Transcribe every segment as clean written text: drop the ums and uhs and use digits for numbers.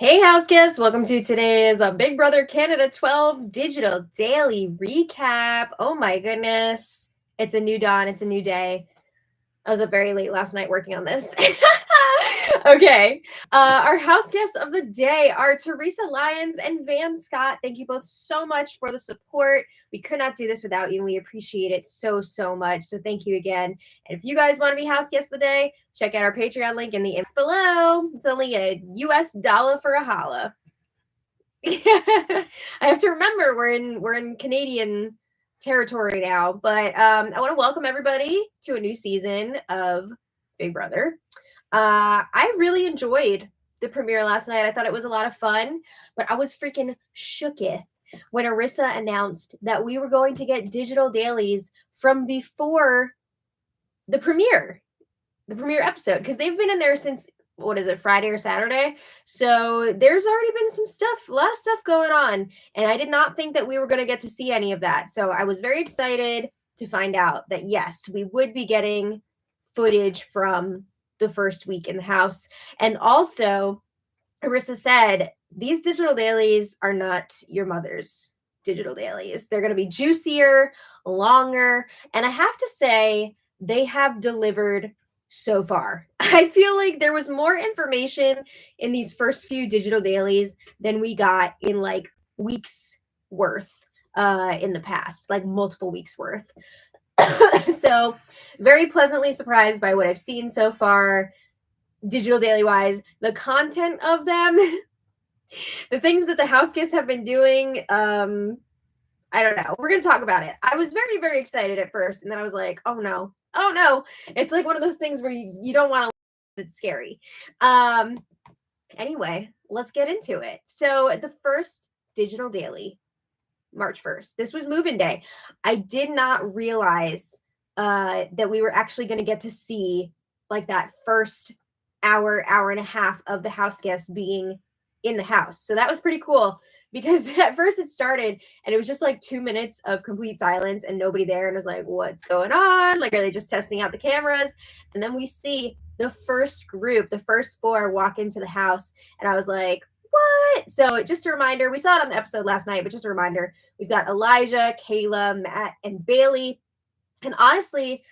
Hey, house guests, welcome to today's Big Brother Canada 12 digital daily recap. Oh my goodness. It's a new dawn, it's a new day. I was up very late last night working on this. Okay. Our house guests of the day are Teresa Lyons and Van Scott. Thank you both so much for the support. We could not do this without you, and we appreciate it so much. So thank you again. And if you guys want to be house guests of the day, check out our Patreon link in the inbox below. It's only a US dollar for a holla. I have to remember we're in Canadian territory now, but I want to welcome everybody to a new season of Big Brother. I really enjoyed the premiere last night. I thought it was a lot of fun, but I was freaking shooketh when Arissa announced that we were going to get digital dailies from before the premiere episode, because they've been in there since, what is it, Friday or Saturday? So there's already been a lot of stuff going on, and I did not think that we were going to get to see any of that. So I was very excited to find out that yes, we would be getting footage from the first week in the house. And also, Arissa said these digital dailies are not your mother's digital dailies. They're going to be juicier, longer, and I have to say they have delivered so far. I feel like there was more information in these first few digital dailies than we got in like weeks worth in the past, like multiple weeks worth. So very pleasantly surprised by what I've seen so far, digital daily wise. The content of them, the things that the house guests have been doing, I don't know. We're going to talk about it. I was very excited at first, and then I was like, oh no. It's like one of those things where you don't want to, it's scary. Anyway, let's get into it. So the first digital daily, March 1st. This was move-in day. I did not realize that we were actually going to get to see like that first hour and a half of the house guests being in the house. So that was pretty cool, because at first it started and it was just like 2 minutes of complete silence and nobody there. And I was like, what's going on? Like, are they just testing out the cameras? And then we see the first group, the first four, walk into the house. And I was like, what? So just a reminder, we saw it on the episode last night, but just a reminder, we've got Elijah, Kayla, Matt, and Bailey. And honestly,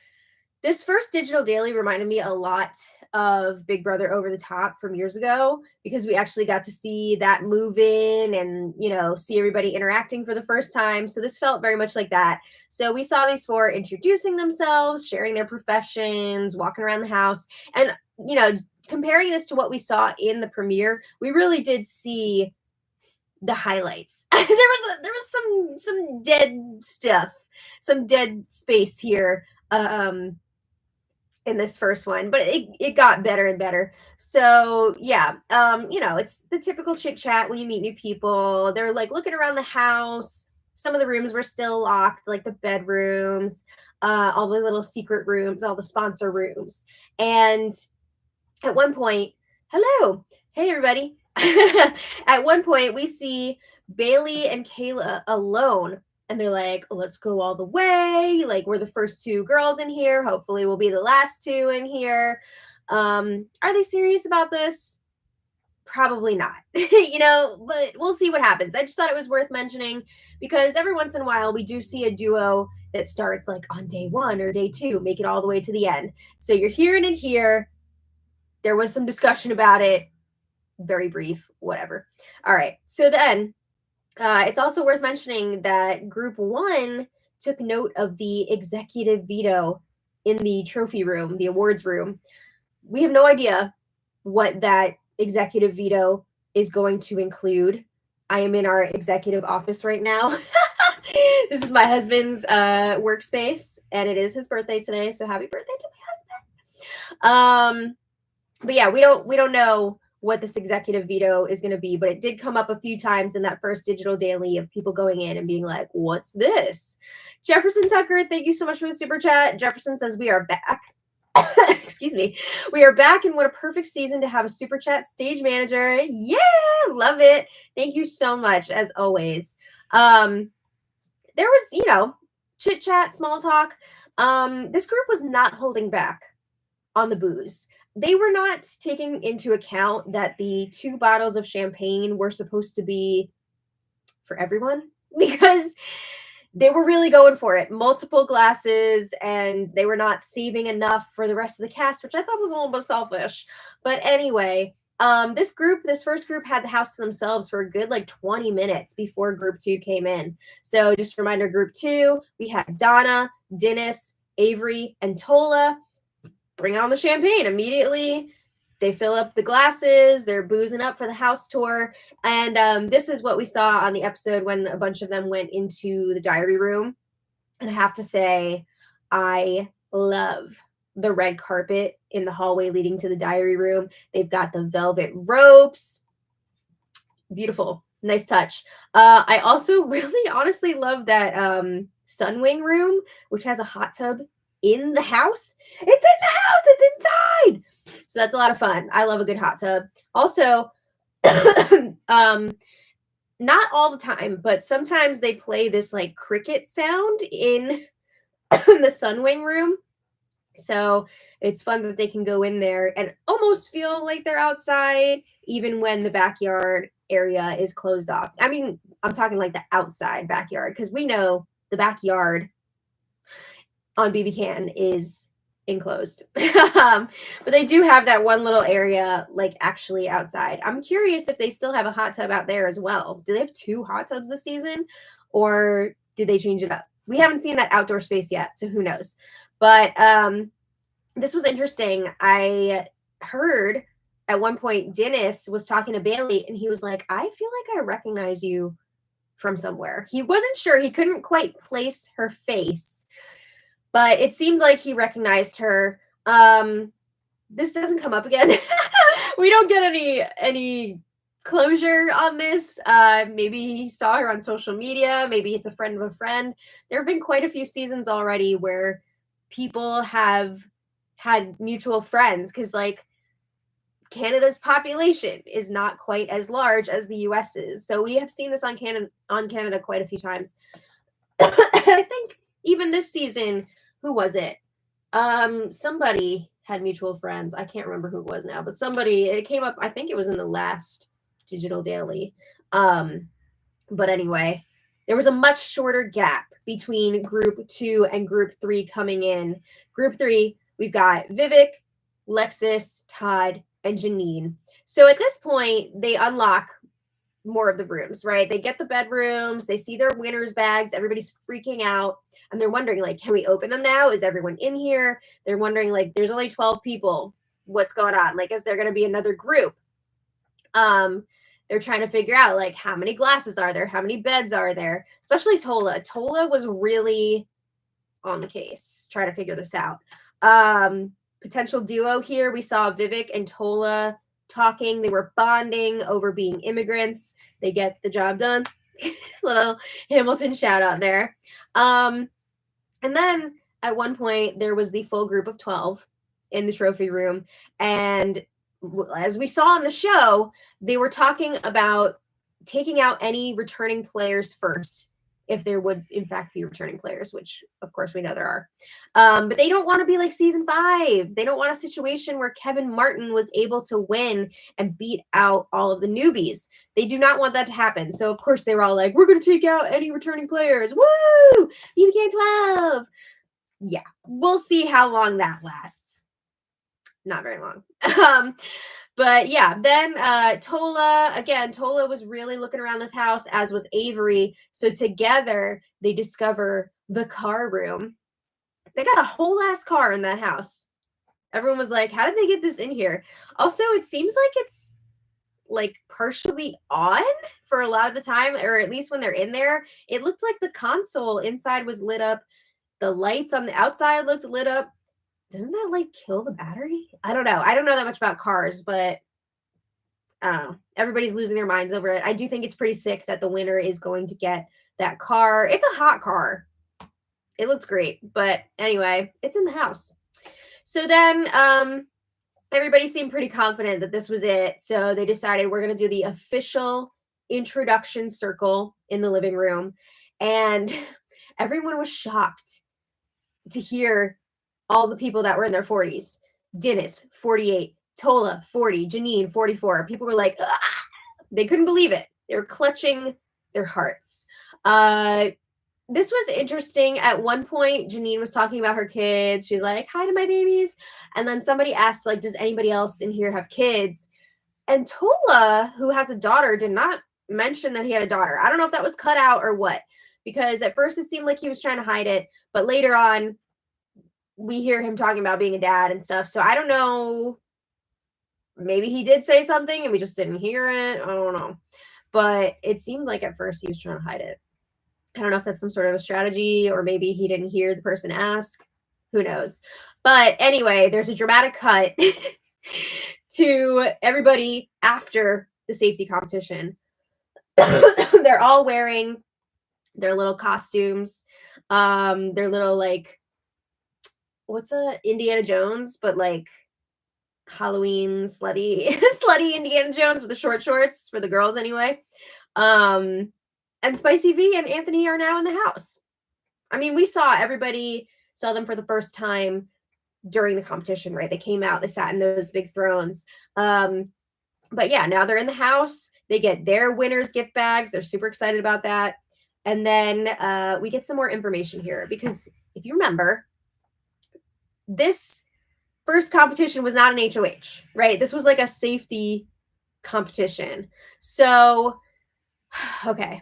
this first digital daily reminded me a lot of Big Brother Over the Top from years ago, because we actually got to see that move in and, you know, see everybody interacting for the first time. So this felt very much like that. So we saw these four introducing themselves, sharing their professions, walking around the house, and, you know, comparing this to what we saw in the premiere, we really did see the highlights. there was some dead stuff, some dead space here in this first one, but it got better and better. So yeah, you know, it's the typical chit chat when you meet new people. They're like looking around the house. Some of the rooms were still locked, like the bedrooms, all the little secret rooms, all the sponsor rooms. And at one point, hello, hey everybody. At one point, we see Bailey and Kayla alone, and they're like, let's go all the way. Like, we're the first two girls in here. Hopefully, we'll be the last two in here. Are they serious about this? Probably not, you know, but we'll see what happens. I just thought it was worth mentioning, because every once in a while we do see a duo that starts like on day one or day two, make it all the way to the end. So you're hearing it here. There was some discussion about it. Very brief, whatever. All right. So then it's also worth mentioning that group one took note of the executive veto in the trophy room, the awards room. We have no idea what that executive veto is going to include. I am in our executive office right now. This is my husband's workspace, and it is his birthday today. So happy birthday to my husband. But yeah, we don't know what this executive veto is going to be, but it did come up a few times in that first digital daily of people going in and being like, what's this? Jefferson Tucker, thank you so much for the super chat. Jefferson says, we are back. Excuse me. We are back, and what a perfect season to have a super chat stage manager. Yeah, love it. Thank you so much, as always. There was, you know, chit chat, small talk. This group was not holding back on the booze. they were not taking into account that the 2 bottles of champagne were supposed to be for everyone because they were really going for it. Multiple glasses, and they were not saving enough for the rest of the cast, which I thought was a little bit selfish. But anyway, this first group had the house to themselves for a good like 20 minutes before group 2 came in. So just a reminder, group 2, we had Donna, Dennis, Avery, and Tola. Bring on the champagne immediately. They fill up the glasses, they're boozing up for the house tour. And this is what we saw on the episode when a bunch of them went into the diary room. And I have to say, I love the red carpet in the hallway leading to the diary room. They've got the velvet ropes. Beautiful. Nice touch. I also really honestly love that sunwing room, which has a hot tub in the house. It's in the house. It's inside. So that's a lot of fun. I love a good hot tub. Also, not all the time, but sometimes they play this like cricket sound in the sunwing room. So it's fun that they can go in there and almost feel like they're outside, even when the backyard area is closed off. I mean, I'm talking like the outside backyard, because we know the backyard on BB Can is enclosed. But they do have that one little area like actually outside. I'm curious if they still have a hot tub out there as well. Do they have 2 hot tubs this season, or did they change it up? We haven't seen that outdoor space yet, so who knows. But this was interesting. I heard at one point Dennis was talking to Bailey, and he was like, I feel like I recognize you from somewhere. He wasn't sure. He couldn't quite place her face, but it seemed like he recognized her. This doesn't come up again. We don't get any closure on this. Maybe he saw her on social media. Maybe it's a friend of a friend. There have been quite a few seasons already where people have had mutual friends, because like Canada's population is not quite as large as the US's. So we have seen this on Canada quite a few times. I think even this season, who was it? Somebody had mutual friends. I can't remember who it was now, but somebody, it came up, I think it was in the last Digital Daily. But anyway, there was a much shorter gap between group 2 and group 3 coming in. Group 3, we've got Vivek, Lexus, Todd, and Janine. So at this point, they unlock more of the rooms, right? They get the bedrooms, they see their winners bags, everybody's freaking out, and they're wondering, like, can we open them now? Is everyone in here? They're wondering, like, there's only 12 people. What's going on? Like, is there going to be another group? They're trying to figure out, like, how many glasses are there? How many beds are there? Especially Tola. Tola was really on the case, trying to figure this out. Potential duo here. We saw Vivek and Tola talking. They were bonding over being immigrants. They get the job done. Little Hamilton shout out there. And then at one point, there was the full group of 12 in the trophy room. And as we saw on the show, they were talking about taking out any returning players first, if there would in fact be returning players, which of course we know there are. But they don't want to be like season 5. They don't want a situation where Kevin Martin was able to win and beat out all of the newbies. They do not want that to happen. So of course they were all like, we're going to take out any returning players. Woo! BBK 12. Yeah, we'll see how long that lasts. Not very long. But yeah, then Tola was really looking around this house, as was Avery. So together they discover the car room. They got a whole ass car in that house. Everyone was like, how did they get this in here? Also, it seems like it's like partially on for a lot of the time, or at least when they're in there. It looked like the console inside was lit up. The lights on the outside looked lit up. Doesn't that like kill the battery? I don't know. I don't know that much about cars, but I don't know. Everybody's losing their minds over it. I do think it's pretty sick that the winner is going to get that car. It's a hot car. It looks great. But anyway, it's in the house. So then everybody seemed pretty confident that this was it. So they decided we're going to do the official introduction circle in the living room. And everyone was shocked to hear all the people that were in their 40s. Dennis, 48. Tola, 40. Janine, 44. People were like, ah! They couldn't believe it. They were clutching their hearts. This was interesting. At one point, Janine was talking about her kids. She's like, hi to my babies. And then somebody asked, like, does anybody else in here have kids? And Tola, who has a daughter, did not mention that he had a daughter. I don't know if that was cut out or what, because at first it seemed like he was trying to hide it, but later on, we hear him talking about being a dad and stuff. So I don't know. Maybe he did say something and we just didn't hear it. I don't know. But it seemed like at first he was trying to hide it. I don't know if that's some sort of a strategy, or maybe he didn't hear the person ask. Who knows? But anyway, there's a dramatic cut to everybody after the safety competition. They're all wearing their little costumes, their little, like, what's Indiana Jones, but like Halloween slutty Indiana Jones with the short shorts for the girls anyway. And Spicy V and Anthony are now in the house. I mean, everybody saw them for the first time during the competition, right? They came out, they sat in those big thrones. But yeah, now they're in the house. They get their winners gift bags. They're super excited about that. And then we get some more information here, because if you remember, this first competition was not an HOH, right? This was like a safety competition. So, okay.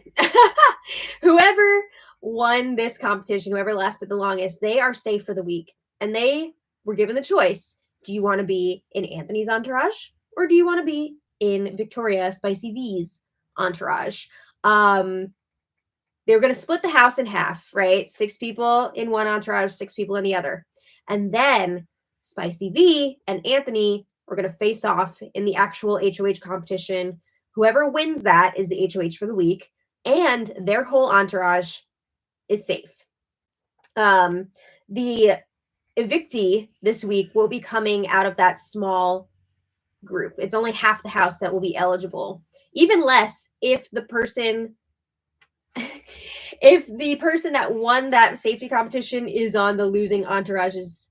Whoever won this competition, whoever lasted the longest, they are safe for the week. And they were given the choice. Do you want to be in Anthony's entourage, or do you want to be in Victoria Spicy V's entourage? They were going to split the house in half, right? 6 people in one entourage, 6 people in the other. And then Spicy V and Anthony were going to face off in the actual HOH competition. Whoever wins that is the HOH for the week, and their whole entourage is safe. The evictee this week will be coming out of that small group. It's only half the house that will be eligible. Even less if the person that won that safety competition is on the losing entourage's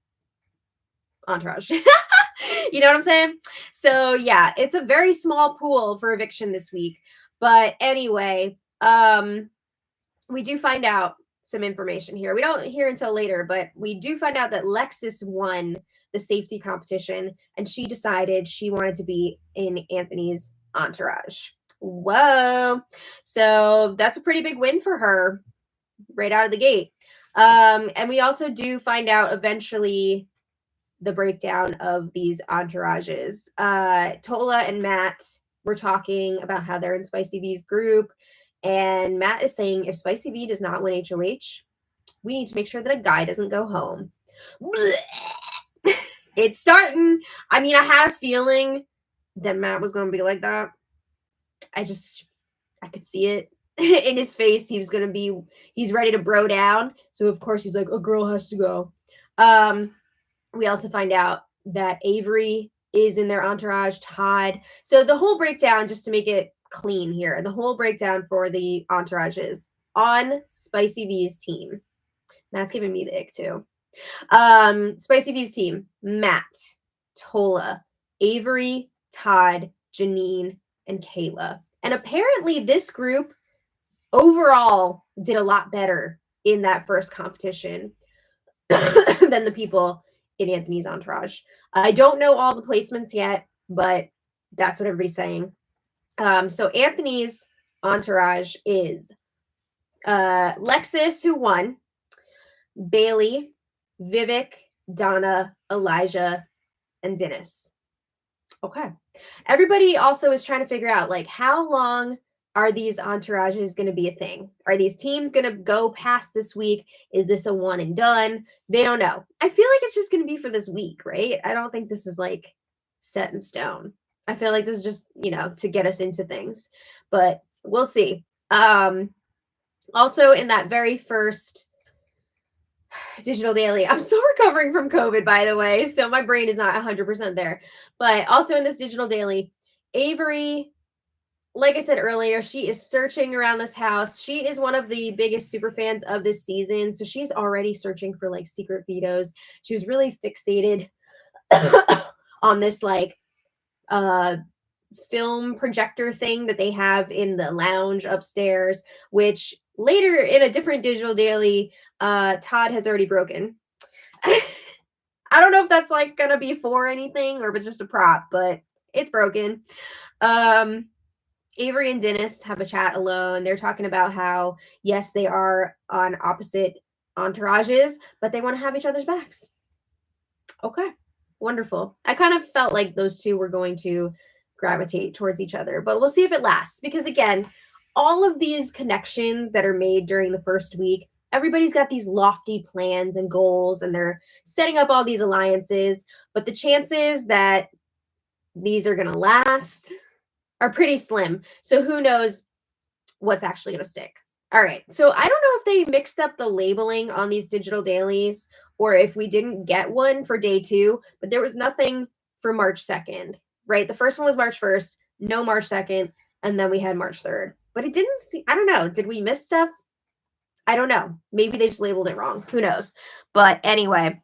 entourage. You know what I'm saying? So yeah, it's a very small pool for eviction this week. But anyway, we do find out some information here. We don't hear until later, but we do find out that Lexus won the safety competition, and she decided she wanted to be in Anthony's entourage. Whoa. So that's a pretty big win for her right out of the gate. And we also do find out eventually the breakdown of these entourages. Tola and Matt were talking about how they're in Spicy V's group, and Matt is saying if Spicy V does not win HOH, we need to make sure that a guy doesn't go home. It's starting. I mean, I had a feeling that Matt was going to be like that. I could see it in his face. He's ready to bro down. So of course he's like, a girl has to go. We also find out that Avery is in their entourage, Todd. So the whole breakdown, just to make it clean here, the whole breakdown for the entourages on Spicy V's team. Matt's giving me the ick too. Spicy V's team: Matt, Tola, Avery, Todd, Janine, and Kayla. And apparently this group overall did a lot better in that first competition than the people in Anthony's entourage. I don't know all the placements yet, but that's what everybody's saying. So Anthony's entourage is Lexus, who won, Bailey, Vivek, Donna, Elijah, and Dennis. Okay. Everybody also is trying to figure out, like, how long are these entourages going to be a thing? Are these teams going to go past this week? Is this a one and done? They don't know. I feel like it's just going to be for this week, right? I don't think this is like set in stone. I feel like this is just, to get us into things, but we'll see. Also in that very first digital daily, I'm still recovering from COVID, by the way, so my brain is not 100% there, but also in this digital daily, Avery, like I said earlier, she is searching around this house. She is one of the biggest super fans of this season, so she's already searching for like secret vetoes. She was really fixated on this like film projector thing that they have in the lounge upstairs, which later in a different digital daily, Todd has already broken. I don't know if that's like gonna be for anything or if it's just a prop, but it's broken. Avery and Dennis have a chat alone. They're talking about how, yes, they are on opposite entourages, but they want to have each other's backs. Okay, wonderful. I kind of felt like those two were going to gravitate towards each other, but we'll see if it lasts. Because again, all of these connections that are made during the first week, everybody's got these lofty plans and goals, and they're setting up all these alliances. But the chances that these are going to last are pretty slim. So who knows what's actually going to stick. All right. So I don't know if they mixed up the labeling on these digital dailies or if we didn't get one for day 2, but there was nothing for March 2nd, right? The first one was March 1st, no March 2nd, and then we had March 3rd. But it didn't see, I don't know. Did we miss stuff? I don't know. Maybe they just labeled it wrong. Who knows? But anyway,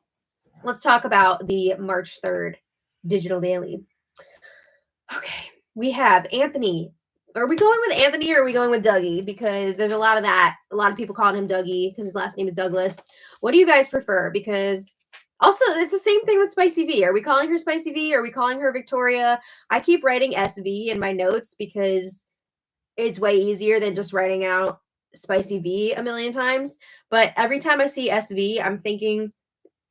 let's talk about the March 3rd digital daily. Okay. We have Anthony. Are we going with Anthony or are we going with Dougie? Because there's a lot of that. A lot of people calling him Dougie because his last name is Douglas. What do you guys prefer? Because also, it's the same thing with Spicy V. Are we calling her Spicy V? Are we calling her Victoria? I keep writing SV in my notes because it's way easier than just writing out Spicy V a million times. But every time I see SV, I'm thinking,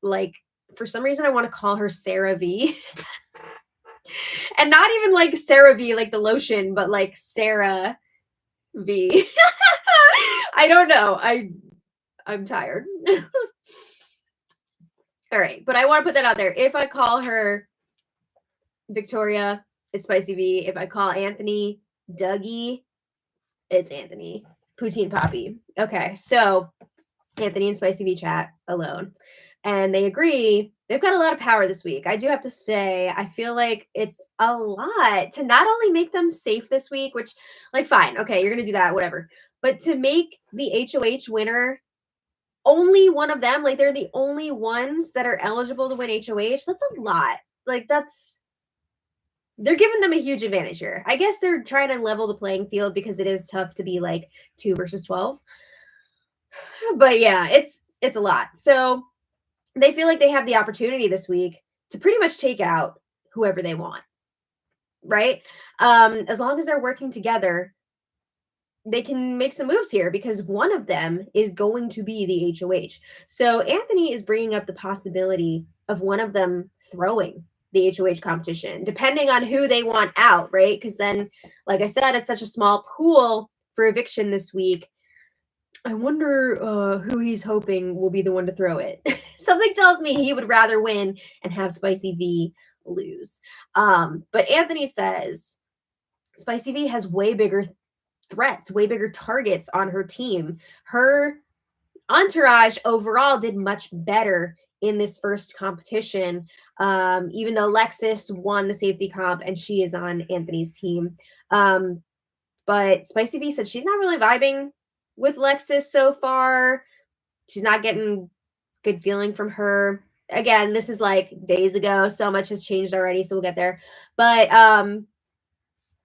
like, for some reason, I want to call her Sarah V. And not even like Sarah V, like the lotion, but like Sarah V. I don't know. I'm tired. All right, but I want to put that out there. If I call her Victoria, it's Spicy V. If I call Anthony Dougie, it's Anthony Poutine Poppy. Okay, so Anthony and Spicy V chat alone, and they agree. They've got a lot of power this week. I do have to say, I feel like it's a lot to not only make them safe this week, which, like, fine, okay, you're gonna do that, whatever, but to make the HOH winner only one of them, like they're the only ones that are eligible to win HOH. That's a lot. Like they're giving them a huge advantage here. I guess they're trying to level the playing field because it is tough to be like 2 versus 12. But yeah, it's a lot. So they feel like they have the opportunity this week to pretty much take out whoever they want, right? As long as they're working together, they can make some moves here because one of them is going to be the HOH. So Anthony is bringing up the possibility of one of them throwing the HOH competition, depending on who they want out, right? Because then, like I said, it's such a small pool for eviction this week. I wonder who he's hoping will be the one to throw it. Something tells me he would rather win and have Spicy V lose. But Anthony says Spicy V has way bigger threats, way bigger targets on her team. Her entourage overall did much better in this first competition, even though Lexus won the safety comp and she is on Anthony's team. But Spicy V said she's not really vibing with Lexus so far. She's not getting good feeling from her. Again, this is like days ago. So much has changed already, so we'll get there. But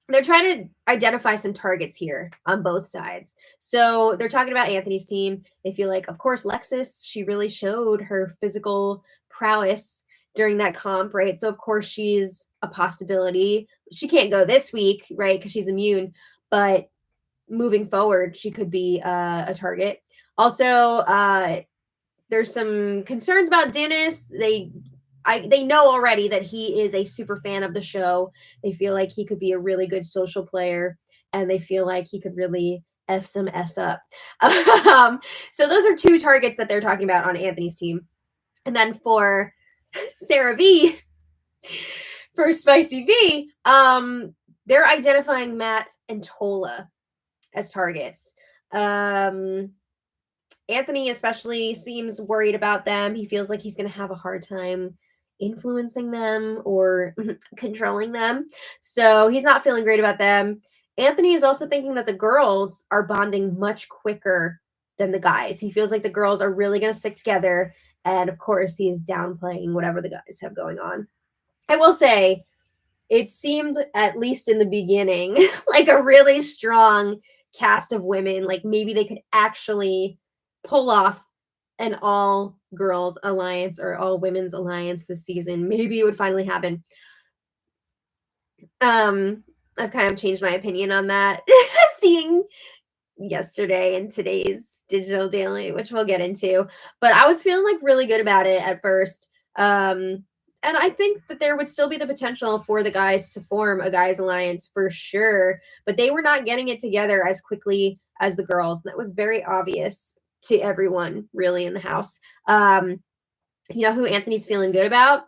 they're trying to identify some targets here on both sides. So they're talking about Anthony's team. They feel like, of course, Lexus, she really showed her physical prowess during that comp, right? So, of course, she's a possibility. She can't go this week, right? Because she's immune. But moving forward, she could be a target. Also, there's some concerns about Dennis. They know already that he is a super fan of the show. They feel like he could be a really good social player, and they feel like he could really F some S up. So those are 2 targets that they're talking about on Anthony's team. And then for Sarah V, for Spicy V, they're identifying Matt and Tola as targets. Anthony especially seems worried about them. He feels like he's going to have a hard time influencing them or controlling them. So he's not feeling great about them. Anthony is also thinking that the girls are bonding much quicker than the guys. He feels like the girls are really going to stick together. And of course, he is downplaying whatever the guys have going on. I will say, it seemed, at least in the beginning, like a really strong cast of women. Like maybe they could actually pull off an all girls alliance or all women's alliance this season. Maybe it would finally happen. I've kind of changed my opinion on that. Seeing yesterday and today's digital daily, which we'll get into. But I was feeling like really good about it at first. And I think that there would still be the potential for the guys to form a guys alliance for sure, but they were not getting it together as quickly as the girls. And that was very obvious to everyone really in the house. You know who Anthony's feeling good about?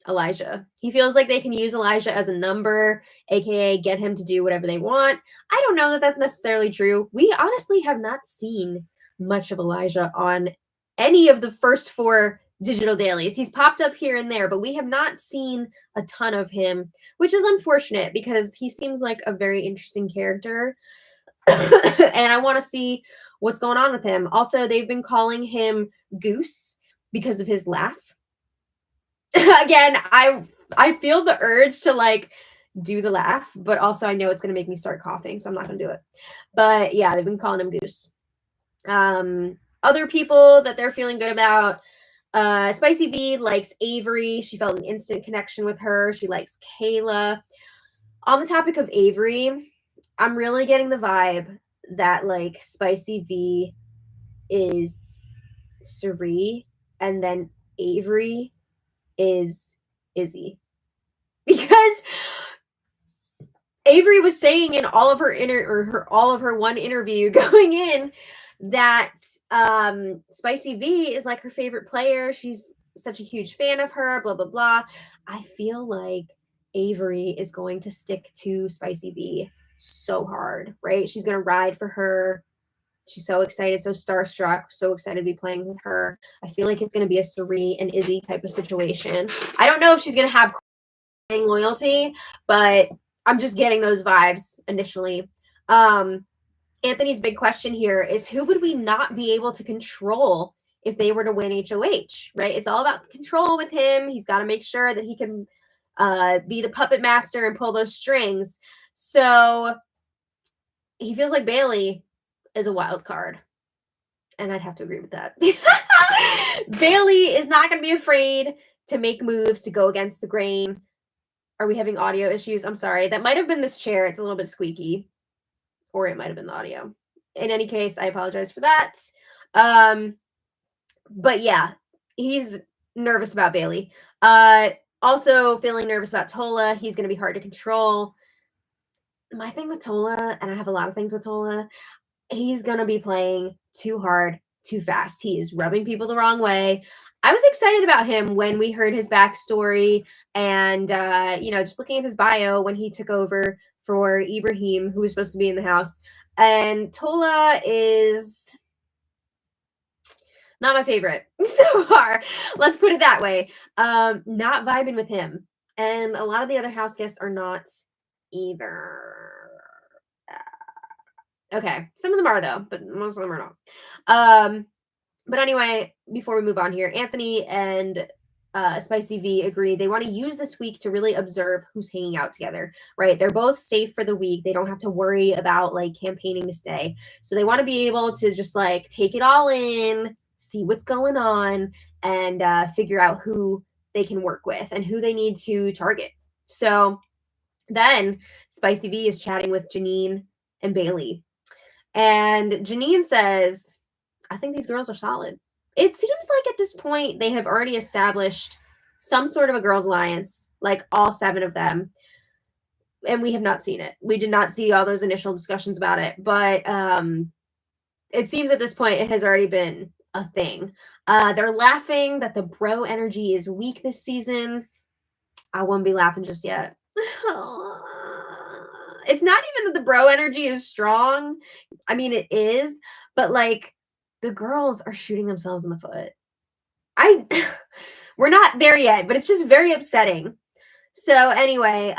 Elijah. He feels like they can use Elijah as a number, aka get him to do whatever they want. I don't know that that's necessarily true. We honestly have not seen much of Elijah on any of the first 4 digital dailies. He's popped up here and there, but we have not seen a ton of him, which is unfortunate because he seems like a very interesting character. And I want to see what's going on with him. Also, they've been calling him Goose because of his laugh. Again, I feel the urge to like do the laugh, but also I know it's gonna make me start coughing, so I'm not gonna do it. But yeah, they've been calling him Goose. Other people that they're feeling good about. Spicy V likes Avery. She felt an instant connection with her. She likes Kayla. On the topic of Avery, I'm really getting the vibe that like Spicy V is Suri, and then Avery is Izzy. Because Avery was saying in all of her one interview going in that Spicy V is like her favorite player. She's such a huge fan of her, blah blah blah. I feel like Avery is going to stick to Spicy V so hard, right? She's going to ride for her. She's so excited, so starstruck, so excited to be playing with her. I feel like it's going to be a Suri and Izzy type of situation. I don't know if she's going to have loyalty, but I'm just getting those vibes initially. Anthony's big question here is who would we not be able to control if they were to win HOH, right? It's all about control with him. He's got to make sure that he can be the puppet master and pull those strings. So he feels like Bailey is a wild card. And I'd have to agree with that. Bailey is not going to be afraid to make moves to go against the grain. Are we having audio issues? I'm sorry. That might have been this chair. It's a little bit squeaky. Or it might have been the audio. In any case, I apologize for that. But yeah, he's nervous about Bailey. Also feeling nervous about Tola. He's going to be hard to control. My thing with Tola, and I have a lot of things with Tola, he's going to be playing too hard, too fast. He is rubbing people the wrong way. I was excited about him when we heard his backstory and, just looking at his bio when he took over for Ibrahim, who was supposed to be in the house. And Tola is not my favorite so far. Let's put it that way. Not vibing with him. And a lot of the other house guests are not either. Okay. Some of them are, though, but most of them are not. But anyway, before we move on here, Anthony and Spicy V agree they want to use this week to really observe who's hanging out together, right? They're both safe for the week. They don't have to worry about like campaigning to stay. So they want to be able to just like take it all in, see what's going on, and figure out who they can work with and who they need to target. So then Spicy V is chatting with Janine and Bailey. And Janine says, I think these girls are solid. It seems like at this point they have already established some sort of a girls' alliance, like all 7 of them. And we have not seen it. We did not see all those initial discussions about it. But it seems at this point it has already been a thing. They're laughing that the bro energy is weak this season. I won't be laughing just yet. It's not even that the bro energy is strong. I mean, it is, but like the girls are shooting themselves in the foot. We're not there yet, but it's just very upsetting. So anyway,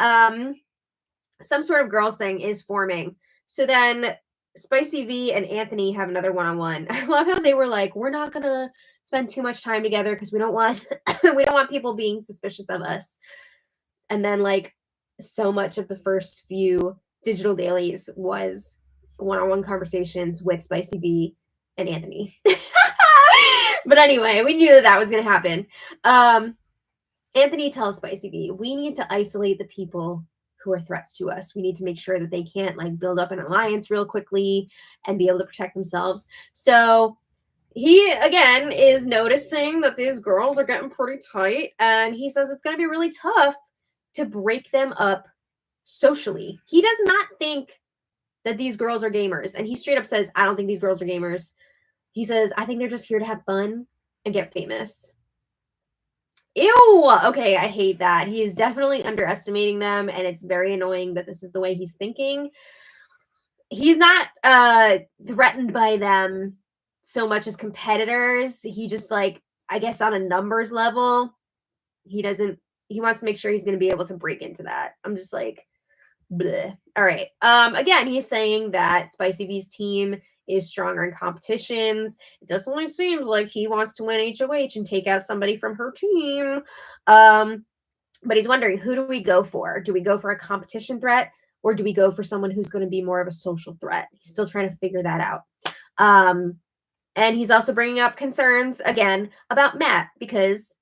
some sort of girls thing is forming. So then Spicy V and Anthony have another one-on-one. I love how they were like, we're not gonna spend too much time together because we don't want we don't want people being suspicious of us. And then like so much of the first few digital dailies was one-on-one conversations with Spicy V and Anthony. But anyway, we knew that was going to happen. Anthony tells Spicy V, we need to isolate the people who are threats to us. We need to make sure that they can't like build up an alliance real quickly and be able to protect themselves. So he again is noticing that these girls are getting pretty tight, and he says it's going to be really tough to break them up socially. He does not think that these girls are gamers, and he straight up says, I don't think these girls are gamers. He says, I think they're just here to have fun and get famous. Ew. Okay, I hate that. He is definitely underestimating them, and it's very annoying that this is the way he's thinking. He's not threatened by them so much as competitors. He just like, I guess on a numbers level, he wants to make sure he's going to be able to break into that. I'm just like, bleh. All right. Again, he's saying that Spicy V's team is stronger in competitions. It definitely seems like he wants to win HOH and take out somebody from her team. But he's wondering, who do we go for? Do we go for a competition threat, or do we go for someone who's going to be more of a social threat? He's still trying to figure that out. And he's also bringing up concerns again about Matt because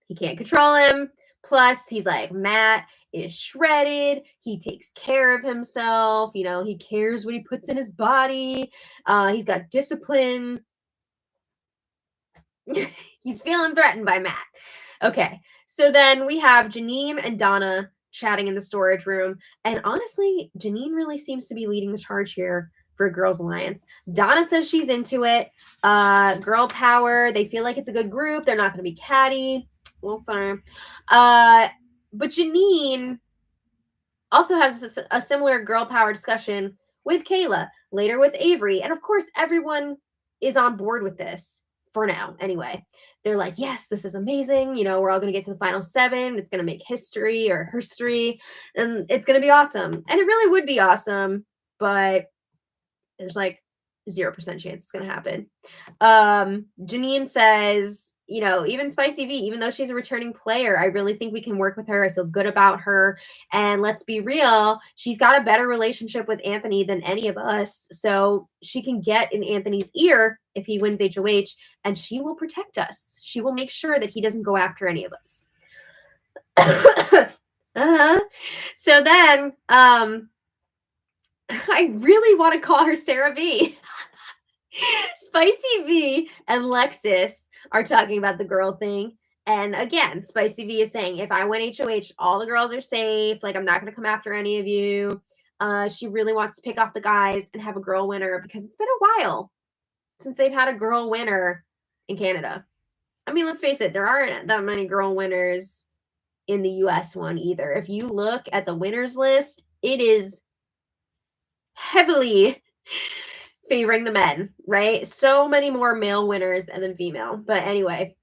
he can't control him. Plus, he's like, Matt is shredded. He takes care of himself. You know, he cares what he puts in his body. He's got discipline. He's feeling threatened by Matt. Okay, so then we have Janine and Donna chatting in the storage room. And honestly, Janine really seems to be leading the charge here for Girls Alliance. Donna says she's into it. Girl power. They feel like it's a good group. They're not going to be catty. Well, sorry. But Janine also has a similar girl power discussion with Kayla, later with Avery. And of course, everyone is on board with this for now. Anyway, they're like, yes, this is amazing. You know, we're all going to get to the final 7. It's going to make history or herstory. And it's going to be awesome. And it really would be awesome. But there's like 0% chance it's going to happen. Janine says, you know, even Spicy V, even though she's a returning player, I really think we can work with her. I feel good about her. And let's be real, she's got a better relationship with Anthony than any of us. So she can get in Anthony's ear if he wins HOH, and she will protect us. She will make sure that he doesn't go after any of us. So then, I really want to call her Sarah V. Spicy V and Lexus are talking about the girl thing. And again, Spicy V is saying, if I win HOH, all the girls are safe. Like, I'm not going to come after any of you. She really wants to pick off the guys and have a girl winner because it's been a while since they've had a girl winner in Canada. I mean, let's face it, there aren't that many girl winners in the US one either. If you look at the winners list, it is heavily favoring the men, right? So many more male winners than female. But anyway,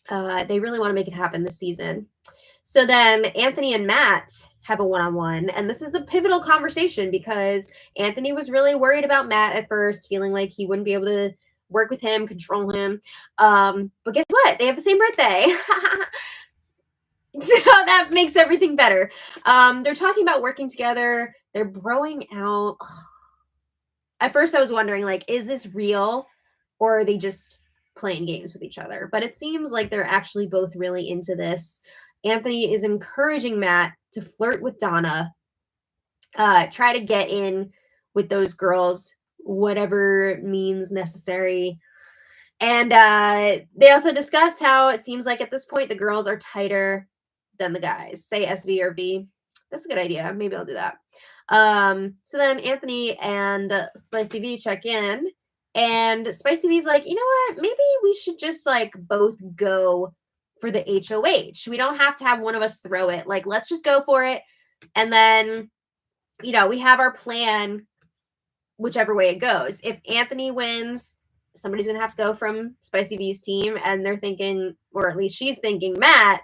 they really want to make it happen this season. So then Anthony and Matt have a one-on-one, and this is a pivotal conversation because Anthony was really worried about Matt at first, feeling like he wouldn't be able to work with him, control him. But guess what? They have the same birthday. So that makes everything better. They're talking about working together. They're broing out. At first I was wondering, like, is this real or are they just playing games with each other? But it seems like they're actually both really into this. Anthony is encouraging Matt to flirt with Donna, try to get in with those girls, whatever means necessary. And they also discuss how it seems like at this point the girls are tighter than the guys. Say SV or V. That's a good idea. Maybe I'll do that. So then Anthony and Spicy V check in, and Spicy V's like, you know what? Maybe we should just like both go for the HOH. We don't have to have one of us throw it. Like, let's just go for it. And then, you know, we have our plan whichever way it goes. If Anthony wins, somebody's going to have to go from Spicy V's team, and they're thinking, or at least she's thinking, Matt.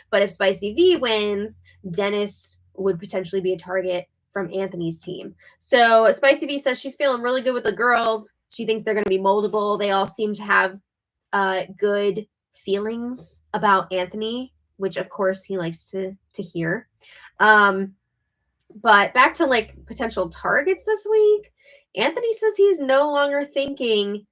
But if Spicy V wins, Dennis would potentially be a target from Anthony's team. So Spicy V says she's feeling really good with the girls. She thinks they're going to be moldable. They all seem to have good feelings about Anthony. which of course he likes to hear. But back to like potential targets this week. Anthony says he's no longer thinking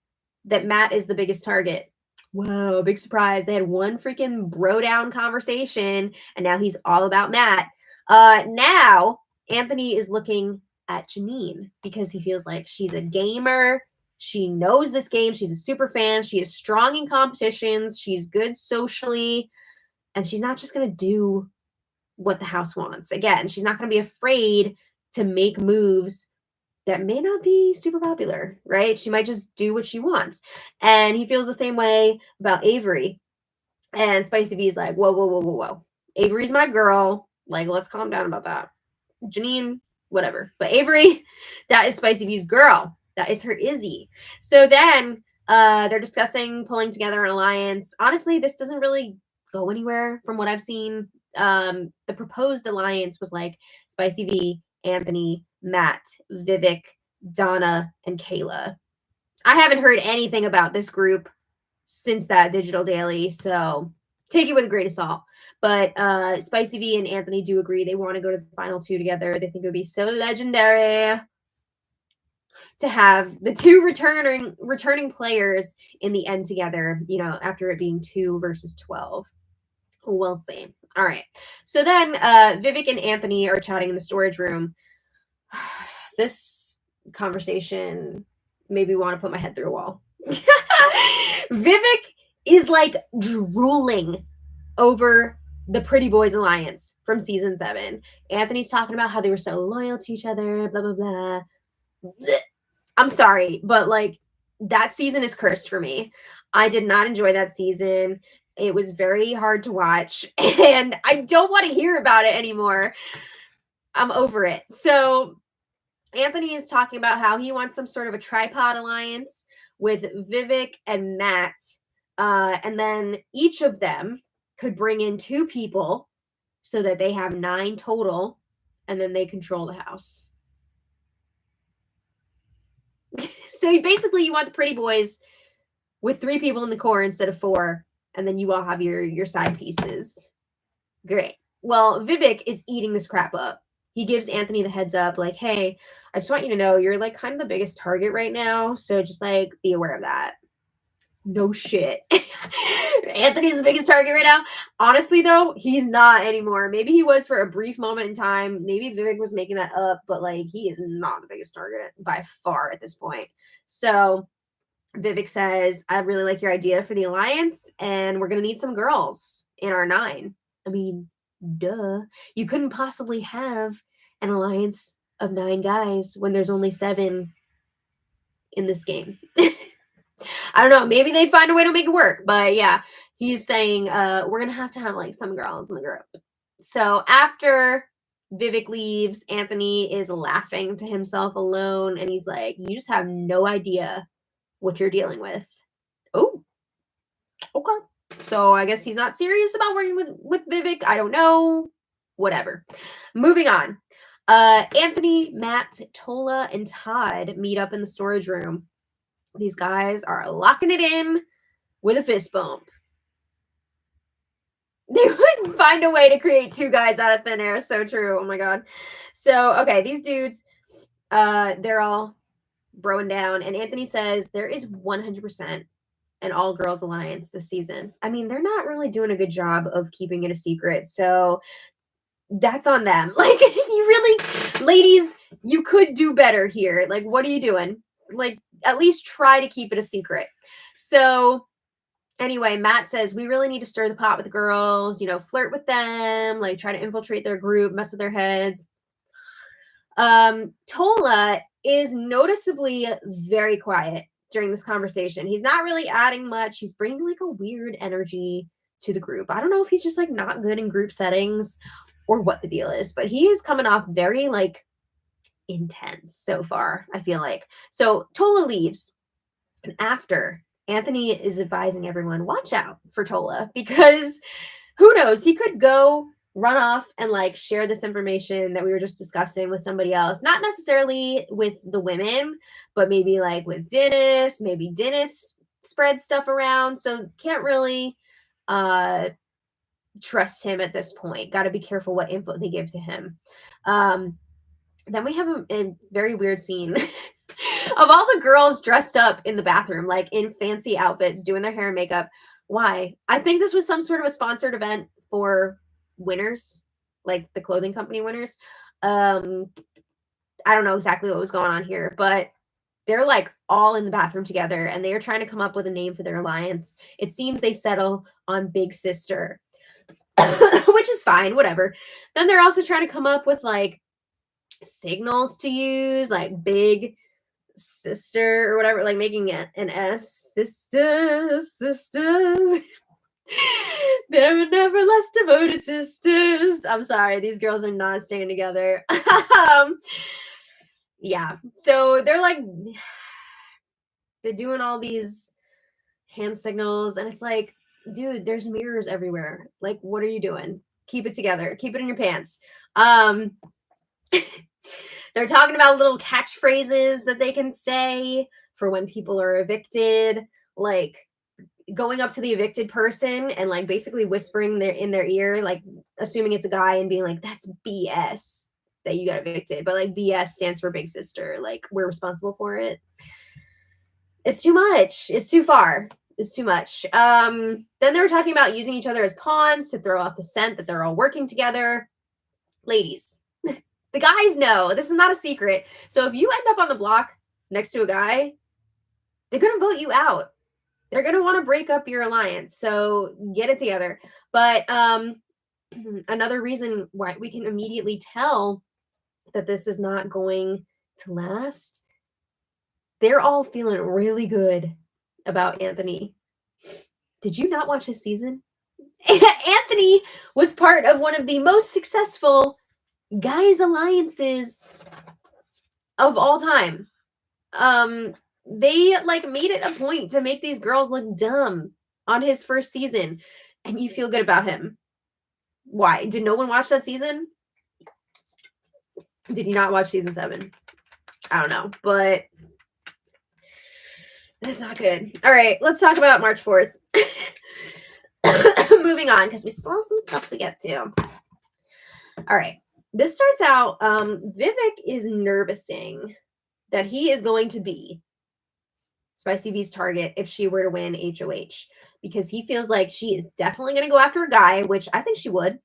that Matt is the biggest target. Whoa, big surprise. They had one freaking bro down conversation, and now he's all about Matt. Now Anthony is looking at Janine because he feels like she's a gamer. She knows this game. She's a super fan. She is strong in competitions. She's good socially. And she's not just going to do what the house wants. Again, she's not going to be afraid to make moves that may not be super popular, right? She might just do what she wants. And he feels the same way about Avery. And Spicy V's like, whoa, whoa, whoa, whoa, whoa. Avery's my girl. Like, let's calm down about that. Janine, whatever. But Avery, that is Spicy V's girl. That is her Izzy. So then they're discussing pulling together an alliance. Honestly, this doesn't really go anywhere from what I've seen. The proposed alliance was like Spicy V, Anthony, Matt, Vivek, Donna, and Kayla. I haven't heard anything about this group since that digital daily, so take it with a grain of salt. But Spicy V and Anthony do agree they want to go to the final two together. They think it would be so legendary to have the two returning players in the end together, you know, after it being 2 versus 12. We'll see. All right. So then Vivek and Anthony are chatting in the storage room. This conversation made me want to put my head through a wall. Vivek is like drooling over the Pretty Boys Alliance from season 7. Anthony's talking about how they were so loyal to each other, blah, blah, blah. I'm sorry, but like that season is cursed for me. I did not enjoy that season. It was very hard to watch, and I don't want to hear about it anymore. I'm over it. So Anthony is talking about how he wants some sort of a tripod alliance with Vivek and Matt. And then each of them could bring in 2 people so that they have 9 total, and then they control the house. So basically you want the Pretty Boys with 3 people in the core instead of 4, and then you all have your side pieces. Great. Well, Vivek is eating this crap up. He gives Anthony the heads up, like, hey, I just want you to know you're like kind of the biggest target right now, so just like be aware of that. No shit. Anthony's the biggest target right now. Honestly, though, he's not anymore. Maybe he was for a brief moment in time. Maybe Vivek was making that up, but like he is not the biggest target by far at this point. So Vivek says, I really like your idea for the alliance, and we're going to need some girls in our 9. I mean, duh. You couldn't possibly have an alliance of 9 guys when there's only 7 in this game. I don't know. Maybe they'd find a way to make it work. But yeah, he's saying we're going to have like some girls in the group. So after Vivek leaves, Anthony is laughing to himself alone. And he's like, you just have no idea what you're dealing with. Oh, okay. So I guess he's not serious about working with Vivek. I don't know. Whatever. Moving on. Anthony, Matt, Tola, and Todd meet up in the storage room. These guys are locking it in with a fist bump. They wouldn't find a way to create 2 guys out of thin air. So true. Oh my God. So, okay, these dudes, they're all broing down. And Anthony says there is 100% an all-girls alliance this season. I mean, they're not really doing a good job of keeping it a secret. So that's on them. Like, you really, ladies, you could do better here. Like, what are you doing? Like, at least try to keep it a secret. So anyway, Matt says, we really need to stir the pot with the girls, you know, flirt with them, like try to infiltrate their group, mess with their heads. Tola is noticeably very quiet during this conversation. He's not really adding much. He's bringing like a weird energy to the group. I don't know if he's just like not good in group settings or what the deal is, but he is coming off very like intense so far, I feel like. So Tola leaves, and after, Anthony is advising everyone, watch out for Tola, because who knows, he could go run off and like share this information that we were just discussing with somebody else, not necessarily with the women, but maybe like with Dennis. Maybe Dennis spreads stuff around, so can't really trust him at this point. Got to be careful what info they give to him. Then we have a very weird scene of all the girls dressed up in the bathroom, like in fancy outfits, doing their hair and makeup. Why? I think this was some sort of a sponsored event for Winners, like the clothing company Winners. I don't know exactly what was going on here, but they're like all in the bathroom together and they are trying to come up with a name for their alliance. It seems they settle on Big Sister, which is fine, whatever. Then they're also trying to come up with like signals to use, like Big Sister or whatever, like making it an S. Sisters. There were never less devoted sisters. I'm sorry, these girls are not staying together. Yeah, so they're doing all these hand signals, and it's like, dude, there's mirrors everywhere. Like, what are you doing? Keep it together. Keep it in your pants. They're talking about little catchphrases that they can say for when people are evicted, like going up to the evicted person and like basically whispering in their ear, like assuming it's a guy and being like, that's BS that you got evicted. But like BS stands for Big Sister. Like, we're responsible for it. It's too much. It's too far. It's too much. Then they were talking about using each other as pawns to throw off the scent that they're all working together. Ladies, the guys know. This is not a secret. So if you end up on the block next to a guy, they're going to vote you out. They're going to want to break up your alliance. So get it together. But another reason why we can immediately tell that this is not going to last, they're all feeling really good about Anthony. Did you not watch his season? Anthony was part of one of the most successful guys alliances of all time. They like made it a point to make these girls look dumb on his first season, and you feel good about him. Why? Did no one watch that season? Did you not watch season 7? I don't know, but that's not good. All right, let's talk about March 4th. Moving on, because we still have some stuff to get to. All right, this starts out, Vivek is nervousing that he is going to be Spicy V's target if she were to win HOH, because he feels like she is definitely going to go after a guy, which I think she would.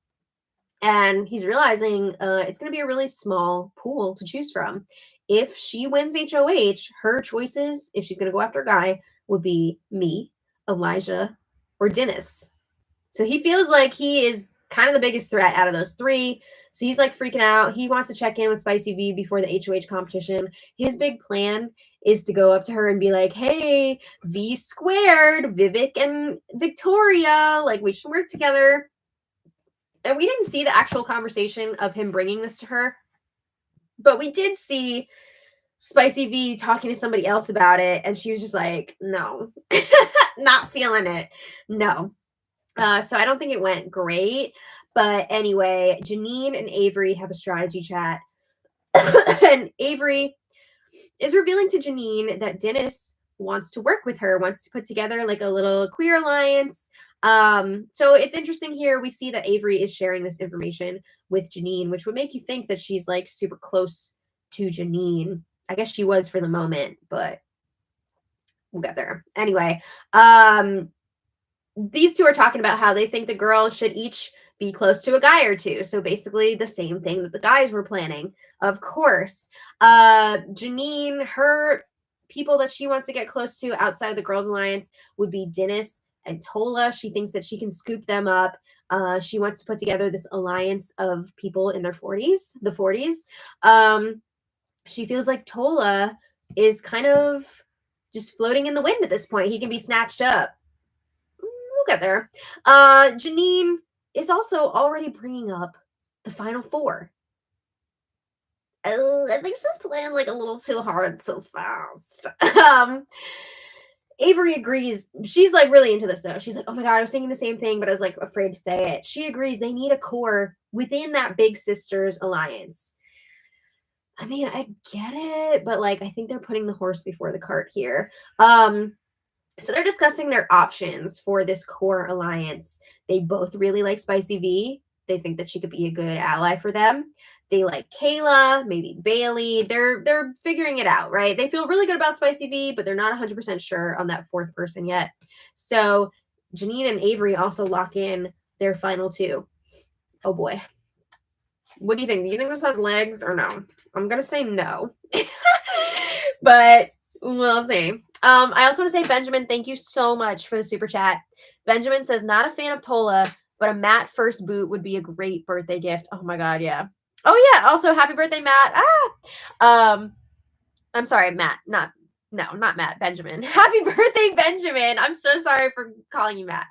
And he's realizing it's going to be a really small pool to choose from. If she wins HOH, her choices, if she's going to go after a guy, would be me, Elijah, or Dennis. So he feels like he is kind of the biggest threat out of those three. So he's like freaking out. He wants to check in with Spicy V before the HOH competition. His big plan is to go up to her and be like, hey, V squared, Vivek and Victoria, like we should work together. And we didn't see the actual conversation of him bringing this to her, but we did see Spicy V talking to somebody else about it, and she was just like, no, not feeling it. No. So I don't think it went great. But anyway, Janine and Avery have a strategy chat. And Avery is revealing to Janine that Dennis wants to work with her, wants to put together like a little queer alliance. So it's interesting here. We see that Avery is sharing this information with Janine, which would make you think that she's like super close to Janine. I guess she was for the moment, but we'll get there. Anyway, these two are talking about how they think the girls should each be close to a guy or two. So basically the same thing that the guys were planning, of course. Janine, her people that she wants to get close to outside of the Girls Alliance would be Dennis and Tola. She thinks that she can scoop them up. She wants to put together this alliance of people in their 40s, the 40s. She feels like Tola is kind of just floating in the wind at this point. He can be snatched up. We'll get there. Janine is also already bringing up the Final Four. I think she's playing like a little too hard so fast. Avery agrees. She's like really into this though. She's like, oh my God, I was thinking the same thing, but I was like afraid to say it. She agrees they need a core within that Big Sisters alliance. I mean, I get it, but like I think they're putting the horse before the cart here. So they're discussing their options for this core alliance. They both really like Spicy V. They think that she could be a good ally for them. They like Kayla, maybe Bailey. They're figuring it out, right? They feel really good about Spicy V, but they're not 100% sure on that fourth person yet. So Janine and Avery also lock in their final two. Oh boy. What do you think? Do you think this has legs or no? I'm gonna say no. But we'll see. I also want to say, Benjamin, thank you so much for the super chat. Benjamin says, not a fan of Tola, but a Matt first boot would be a great birthday gift. Oh my god, yeah. Oh yeah, also happy birthday, Matt. I'm sorry, Matt. Not Matt, Benjamin. Happy birthday, Benjamin. I'm so sorry for calling you Matt.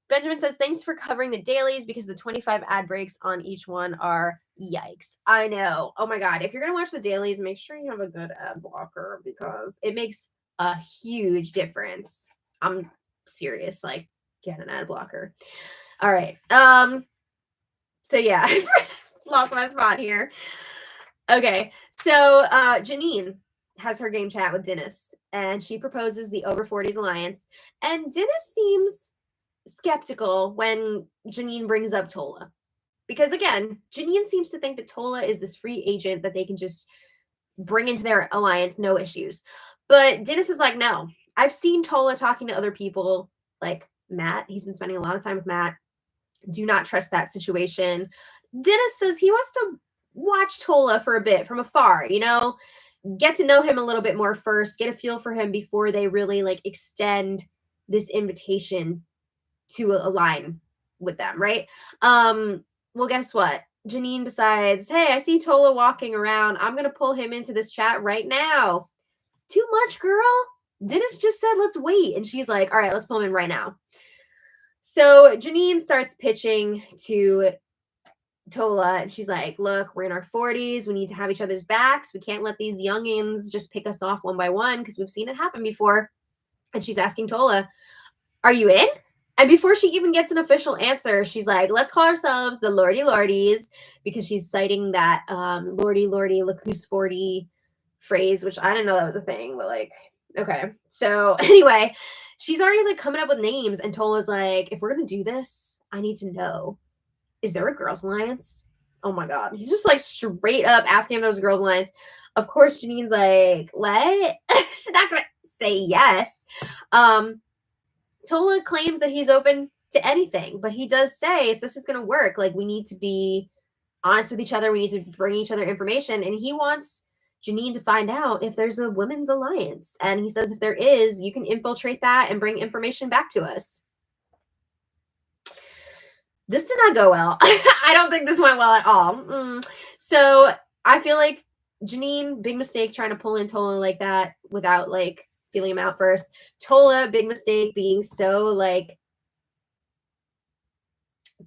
Benjamin says, thanks for covering the dailies because the 25 ad breaks on each one are yikes. I know. Oh my God. If you're going to watch the dailies, make sure you have a good ad blocker because it makes a huge difference. I'm serious. Like, get an ad blocker. All right. So yeah, I lost my spot here. Okay. So Janine has her game chat with Dennis and she proposes the Over 40s Alliance. And Dennis seems skeptical when Janine brings up Tola. Because again, Janine seems to think that Tola is this free agent that they can just bring into their alliance, no issues. But Dennis is like, no, I've seen Tola talking to other people like Matt. He's been spending a lot of time with Matt. Do not trust that situation. Dennis says he wants to watch Tola for a bit from afar, get to know him a little bit more first, get a feel for him before they really like extend this invitation to align with them, right? Well, guess what? Janine decides, hey, I see Tola walking around. I'm going to pull him into this chat right now. Too much, girl. Dennis just said, let's wait. And she's like, all right, let's pull him in right now. So Janine starts pitching to Tola and she's like, look, we're in our 40s. We need to have each other's backs. We can't let these youngins just pick us off one by one because we've seen it happen before. And she's asking Tola, are you in? And before she even gets an official answer, she's like, let's call ourselves the Lordy Lordies because she's citing that Lordy Lordy look who's 40 phrase, which I didn't know that was a thing, but like, okay. So anyway, she's already like coming up with names and Tola's like, if we're going to do this, I need to know, is there a girls alliance? Oh my God. He's just like straight up asking if there's a girls alliance. Of course, Janine's like, what? She's not going to say yes. Tola claims that he's open to anything, but he does say if this is going to work, like we need to be honest with each other. We need to bring each other information. And he wants Janine to find out if there's a women's alliance. And he says if there is, you can infiltrate that and bring information back to us. This did not go well. I don't think this went well at all. So I feel like Janine, big mistake trying to pull in Tola like that without like feeling him out first. Tola, big mistake being so like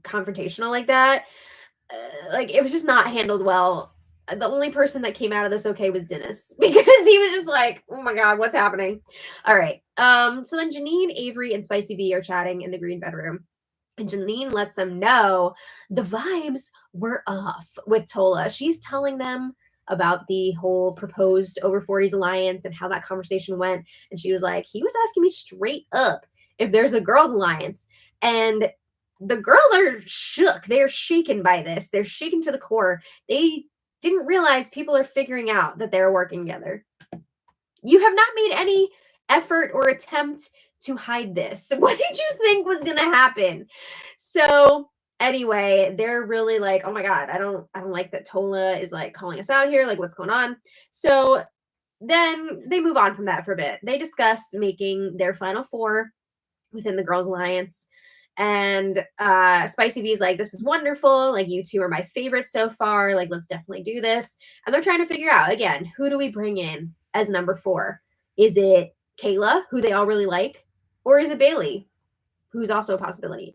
confrontational like that. Like it was just not handled well. The only person that came out of this okay was Dennis because he was just like, oh my God, what's happening? All right. So then Janine, Avery, and Spicy V are chatting in the green bedroom. And Janine lets them know the vibes were off with Tola. She's telling them about the whole proposed Over 40s alliance and how that conversation went. And she was like, he was asking me straight up if there's a girls alliance. And the girls are shook. They're shaken by this. They're shaken to the core. They didn't realize people are figuring out that they're working together. You have not made any effort or attempt to hide this. What did you think was going to happen? So anyway, they're really like, oh my God, I don't like that Tola is like calling us out here. Like what's going on? So then they move on from that for a bit. They discuss making their final four within the Girls Alliance. And Spicy V's like, this is wonderful. Like, you two are my favorites so far. Like, let's definitely do this. And they're trying to figure out, again, who do we bring in as number 4? Is it Kayla, who they all really like? Or is it Bailey, who's also a possibility?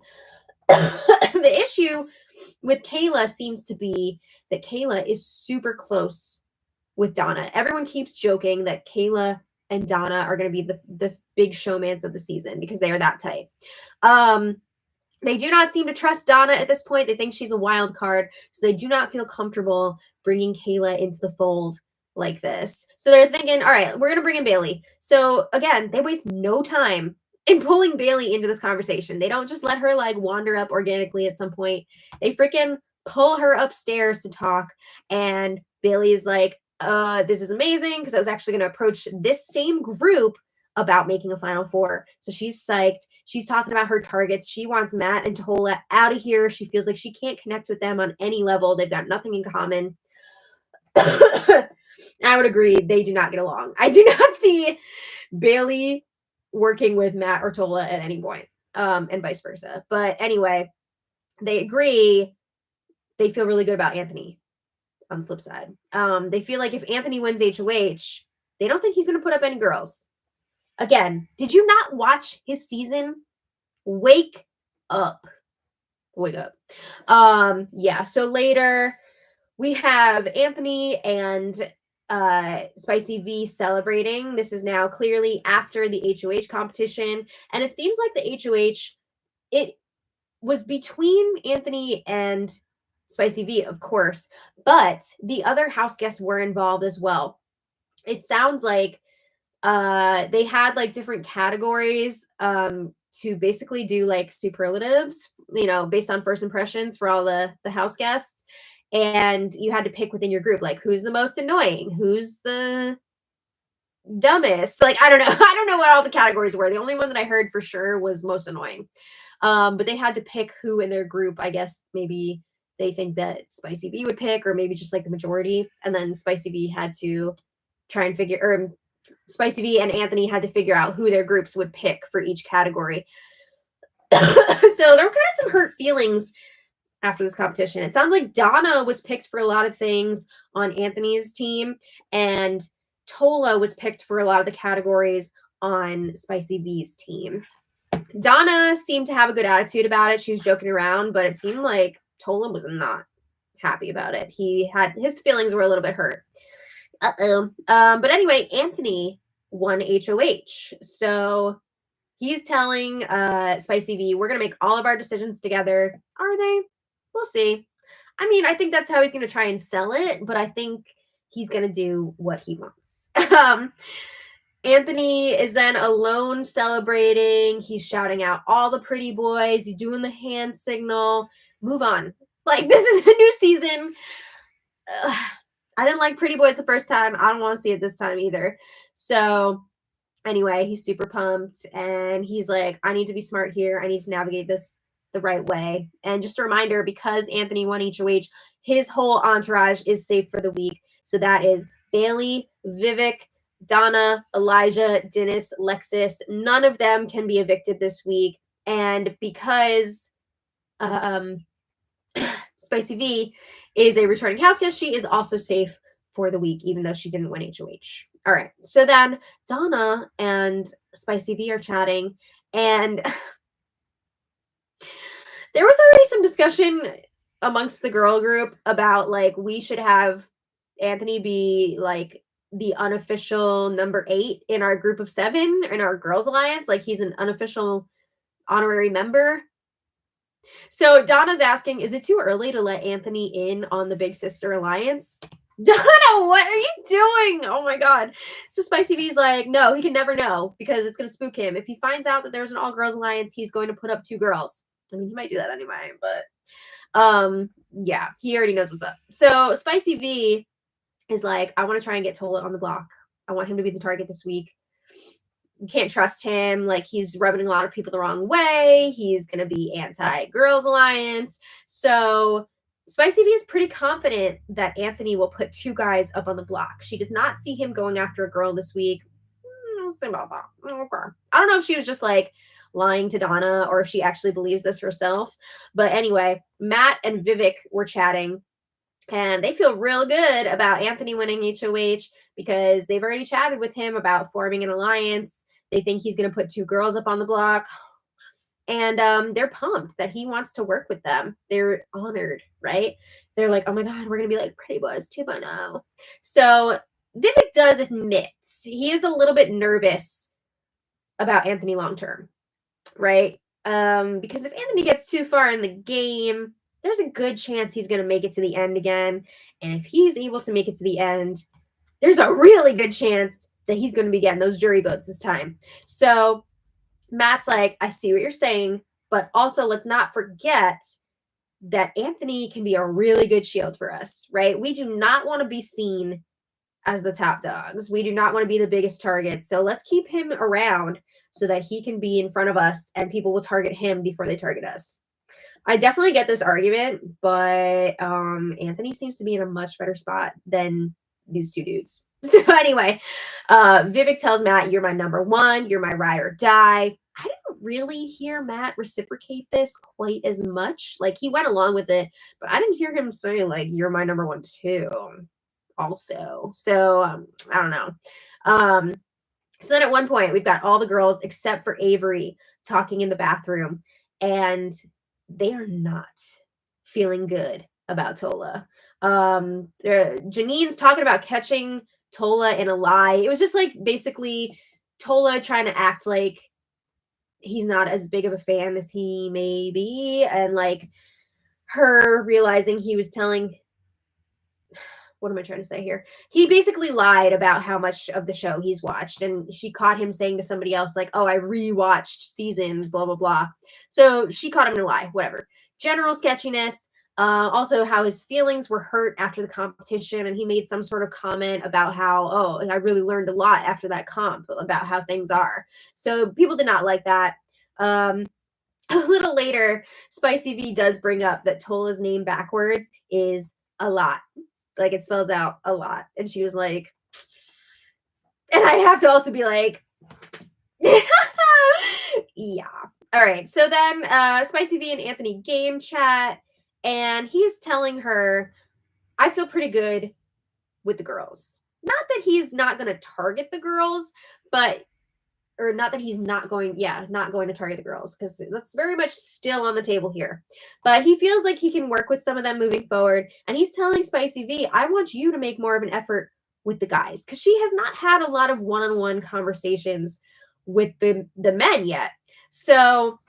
The issue with Kayla seems to be that Kayla is super close with Donna. Everyone keeps joking that Kayla and Donna are going to be the big showmans of the season because they are that tight. They do not seem to trust Donna at this point. They think she's a wild card, so they do not feel comfortable bringing Kayla into the fold like this. So they're thinking, all right, we're going to bring in Bailey. So again, they waste no time in pulling Bailey into this conversation. They don't just let her like wander up organically at some point. They freaking pull her upstairs to talk. And Bailey is like, this is amazing because I was actually going to approach this same group about making a Final Four. So she's psyched. She's talking about her targets. She wants Matt and Tola out of here. She feels like she can't connect with them on any level. They've got nothing in common. I would agree. They do not get along. I do not see Bailey working with Matt or Tola at any point, and vice versa. But anyway, they agree. They feel really good about Anthony on the flip side. They feel like if Anthony wins HOH, they don't think he's going to put up any girls. Again, did you not watch his season? Wake up. Wake up. Yeah, so later we have Anthony and Spicy V celebrating. This is now clearly after the HOH competition, and it seems like the HOH, it was between Anthony and Spicy V, of course, but the other house guests were involved as well. It sounds like they had like different categories to basically do like superlatives, based on first impressions for all the house guests. And you had to pick within your group, like who's the most annoying, who's the dumbest. Like, I don't know. I don't know what all the categories were. The only one that I heard for sure was most annoying. But they had to pick who in their group, I guess maybe they think that Spicy V would pick, or maybe just like the majority. And then Spicy V had to try and figure, or Spicy V and Anthony had to figure out who their groups would pick for each category. So there were kind of some hurt feelings after this competition. It sounds like Donna was picked for a lot of things on Anthony's team, and Tola was picked for a lot of the categories on Spicy V's team. Donna seemed to have a good attitude about it. She was joking around, but it seemed like Tola was not happy about it. His feelings were a little bit hurt. But anyway, Anthony won HOH. So he's telling Spicy V, we're going to make all of our decisions together. Are they? We'll see. I mean, I think that's how he's going to try and sell it, but I think he's going to do what he wants. Anthony is then alone celebrating. He's shouting out all the pretty boys. He's doing the hand signal. Move on. Like, this is a new season. I didn't like pretty boys the first time. I don't want to see it this time either. So anyway, he's super pumped, and he's like, I need to be smart here. I need to navigate this the right way. And just a reminder, because Anthony won HOH, his whole entourage is safe for the week. So that is Bailey, Vivek, Donna, Elijah, Dennis, Lexus. None of them can be evicted this week. And because Spicy V is a returning house guest, she is also safe for the week, even though she didn't win HOH. All right. So then Donna and Spicy V are chatting, and there was already some discussion amongst the girl group about like we should have Anthony be like the unofficial number 8 in our group of 7 in our girls alliance. Like he's an unofficial honorary member. So Donna's asking, is it too early to let Anthony in on the Big Sister Alliance? Donna, what are you doing? Oh my God. So Spicy V's like, no, he can never know because it's going to spook him. If he finds out that there's an all-girls alliance, he's going to put up 2 girls. I mean, he might do that anyway, but yeah, he already knows what's up. So Spicy V is like, I want to try and get Tola on the block. I want him to be the target this week. You can't trust him. Like, he's rubbing a lot of people the wrong way. He's going to be anti-girls alliance. So Spicy V is pretty confident that Anthony will put 2 guys up on the block. She does not see him going after a girl this week. We'll see about that. Okay. I don't know if she was just like lying to Donna or if she actually believes this herself. But anyway, Matt and Vivek were chatting, and they feel real good about Anthony winning HOH because they've already chatted with him about forming an alliance. They think he's going to put 2 girls up on the block. And they're pumped that he wants to work with them. They're honored, right? They're like, oh my God, we're going to be like Pretty Boys 2.0. So Vivek does admit he is a little bit nervous about Anthony long-term, right? Because if Anthony gets too far in the game, there's a good chance he's going to make it to the end again. And if he's able to make it to the end, there's a really good chance that he's going to be getting those jury votes this time. So Matt's like, I see what you're saying, but also let's not forget that Anthony can be a really good shield for us, right? We do not want to be seen as the top dogs. We do not want to be the biggest targets. So let's keep him around so that he can be in front of us and people will target him before they target us. I definitely get this argument, but Anthony seems to be in a much better spot than these two dudes. So anyway, Vivek tells Matt, you're my number one, you're my ride or die. I didn't really hear Matt reciprocate this quite as much. Like, he went along with it, but I didn't hear him say, like, you're my number one too, also. So I don't know. So then at one point, we've got all the girls except for Avery talking in the bathroom, and they are not feeling good about Tola. Janine's talking about catching Tola in a lie. It was just like basically Tola trying to act like he's not as big of a fan as he may be, and like her realizing he was telling, what am I trying to say here? He basically lied about how much of the show he's watched, and she caught him saying to somebody else, like, oh, I rewatched seasons, blah, blah, blah. So she caught him in a lie, whatever. General sketchiness. Also, how his feelings were hurt after the competition, and he made some sort of comment about how, oh, I really learned a lot after that comp about how things are. So people did not like that. A little later, Spicy V does bring up that Tola's name backwards is a lot. Like, it spells out a lot. And she was like, and I have to also be like, yeah. All right. So then Spicy V and Anthony game chat, and he's telling her, I feel pretty good with the girls. Not that he's not going to target the girls, but or not that he's not going to target the girls, because that's very much still on the table here. But he feels like he can work with some of them moving forward, and he's telling Spicy V, I want you to make more of an effort with the guys, because she has not had a lot of one-on-one conversations with the men yet. So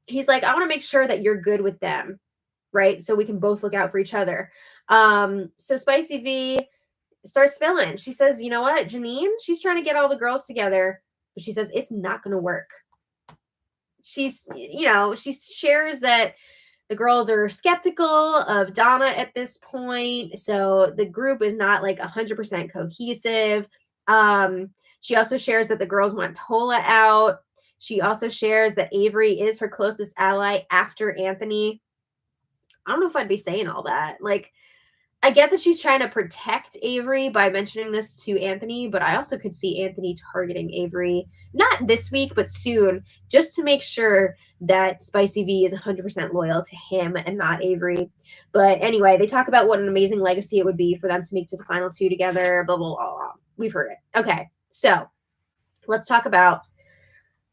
he's like, I want to make sure that you're good with them, right? So we can both look out for each other. So Spicy V starts spilling. She says, you know what, Janine, she's trying to get all the girls together, but she says it's not going to work. She shares that the girls are skeptical of Donna at this point, so the group is not like 100% cohesive. She also shares that the girls want Tola out. She also shares that Avery is her closest ally after Anthony. I don't know if I'd be saying all that. Like, I get that she's trying to protect Avery by mentioning this to Anthony, but I also could see Anthony targeting Avery, not this week, but soon, just to make sure that Spicy V is 100% loyal to him and not Avery. But anyway, they talk about what an amazing legacy it would be for them to make to the final two together, blah, blah, blah, blah. We've heard it. Okay, so let's talk about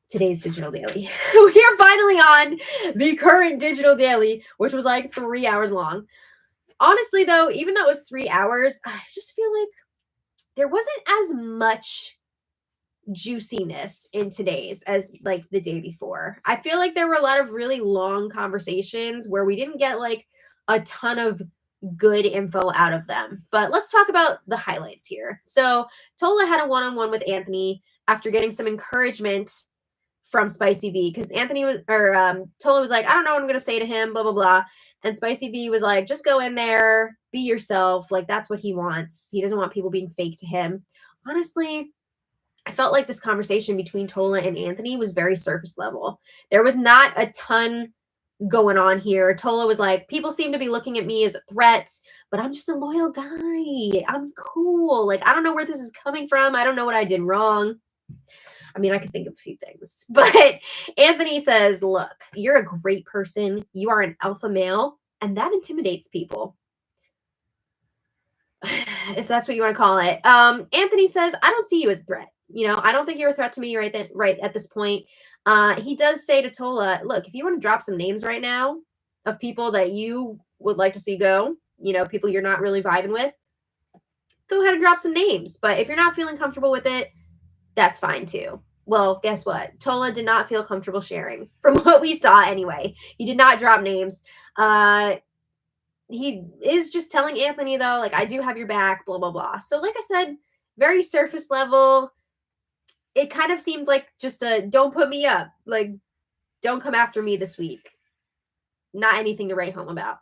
today's digital daily. We are finally on the current digital daily, which was like 3 hours long. Honestly, though, even though it was 3 hours, I just feel like there wasn't as much juiciness in today's as like the day before. I feel like there were a lot of really long conversations where we didn't get like a ton of good info out of them. But let's talk about the highlights here. So Tola had a one-on-one with Anthony after getting some encouragement from Spicy V, because Tola was like, I don't know what I'm going to say to him, blah, blah, blah. And Spicy V was like, just go in there, be yourself. Like, that's what he wants. He doesn't want people being fake to him. Honestly, I felt like this conversation between Tola and Anthony was very surface level. There was not a ton going on here. Tola was like, people seem to be looking at me as a threat, but I'm just a loyal guy. I'm cool. Like, I don't know where this is coming from. I don't know what I did wrong. I mean, I could think of a few things, but Anthony says, look, you're a great person. You are an alpha male, and that intimidates people. If that's what you want to call it. Anthony says, I don't see you as a threat. I don't think you're a threat to me right at this point. He does say to Tola, look, if you want to drop some names right now of people that you would like to see go, people you're not really vibing with, go ahead and drop some names. But if you're not feeling comfortable with it, that's fine too. Well, guess what? Tola did not feel comfortable sharing from what we saw anyway. He did not drop names. He is just telling Anthony, though, like, I do have your back, blah, blah, blah. So like I said, very surface level. It kind of seemed like just a don't put me up, like don't come after me this week. Not anything to write home about.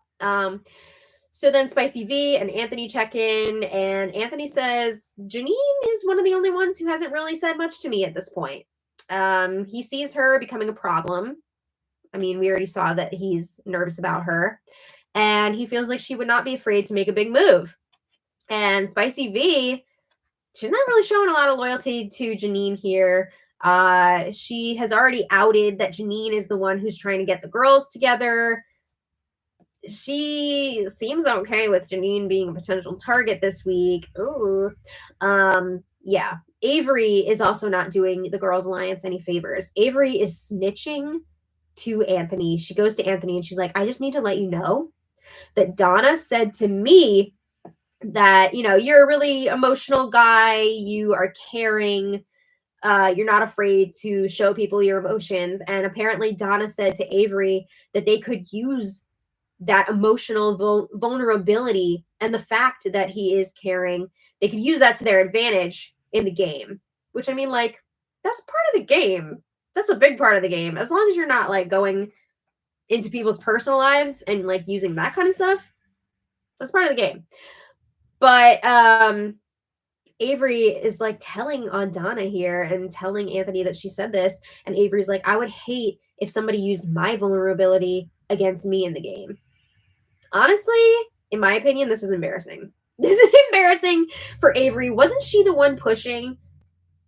So then Spicy V and Anthony check in, and Anthony says Janine is one of the only ones who hasn't really said much to me at this point. He sees her becoming a problem. I mean, we already saw that he's nervous about her, and he feels like she would not be afraid to make a big move. And Spicy V, she's not really showing a lot of loyalty to Janine here. She has already outed that Janine is the one who's trying to get the girls together. She seems okay with Janine being a potential target this week. Ooh. Yeah. Avery is also not doing the Girls Alliance any favors. Avery is snitching to Anthony. She goes to Anthony and she's like, I just need to let you know that Donna said to me that, you're a really emotional guy. You are caring. You're not afraid to show people your emotions. And apparently Donna said to Avery that they could use that emotional vulnerability and the fact that he is caring, they could use that to their advantage in the game. Which, I mean, like, that's part of the game. That's a big part of the game. As long as you're not, like, going into people's personal lives and, like, using that kind of stuff, that's part of the game. But Avery is, like, telling on Donna here and telling Anthony that she said this. And Avery's like, I would hate if somebody used my vulnerability against me in the game. Honestly, in my opinion, this is embarrassing. This is embarrassing for Avery. Wasn't she the one pushing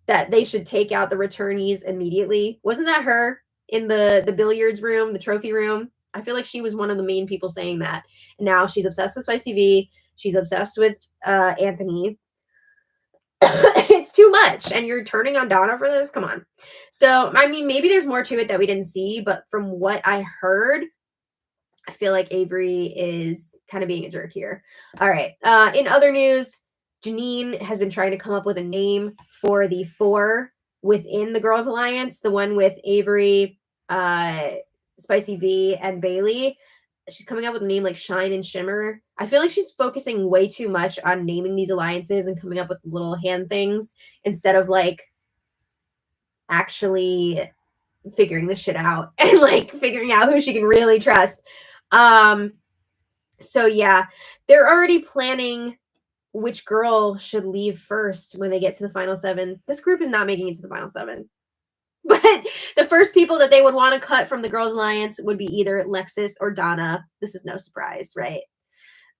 that they should take out the returnees immediately? Wasn't that her in the billiards room, the trophy room? I feel like she was one of the main people saying that. And now she's obsessed with Spicy V. She's obsessed with Anthony. It's too much. And you're turning on Donna for this? Come on. So, I mean, maybe there's more to it that we didn't see. But from what I heard, I feel like Avery is kind of being a jerk here. All right. In other news, Janine has been trying to come up with a name for the 4 within the Girls Alliance, the one with Avery, Spicy V, and Bailey. She's coming up with a name like Shine and Shimmer. I feel like she's focusing way too much on naming these alliances and coming up with little hand things instead of like actually figuring this shit out and like figuring out who she can really trust. So yeah, they're already planning which girl should leave first when they get to the final 7. This group is not making it to the final 7. But the first people that they would want to cut from the Girls Alliance would be either Lexus or Donna. This is no surprise, right?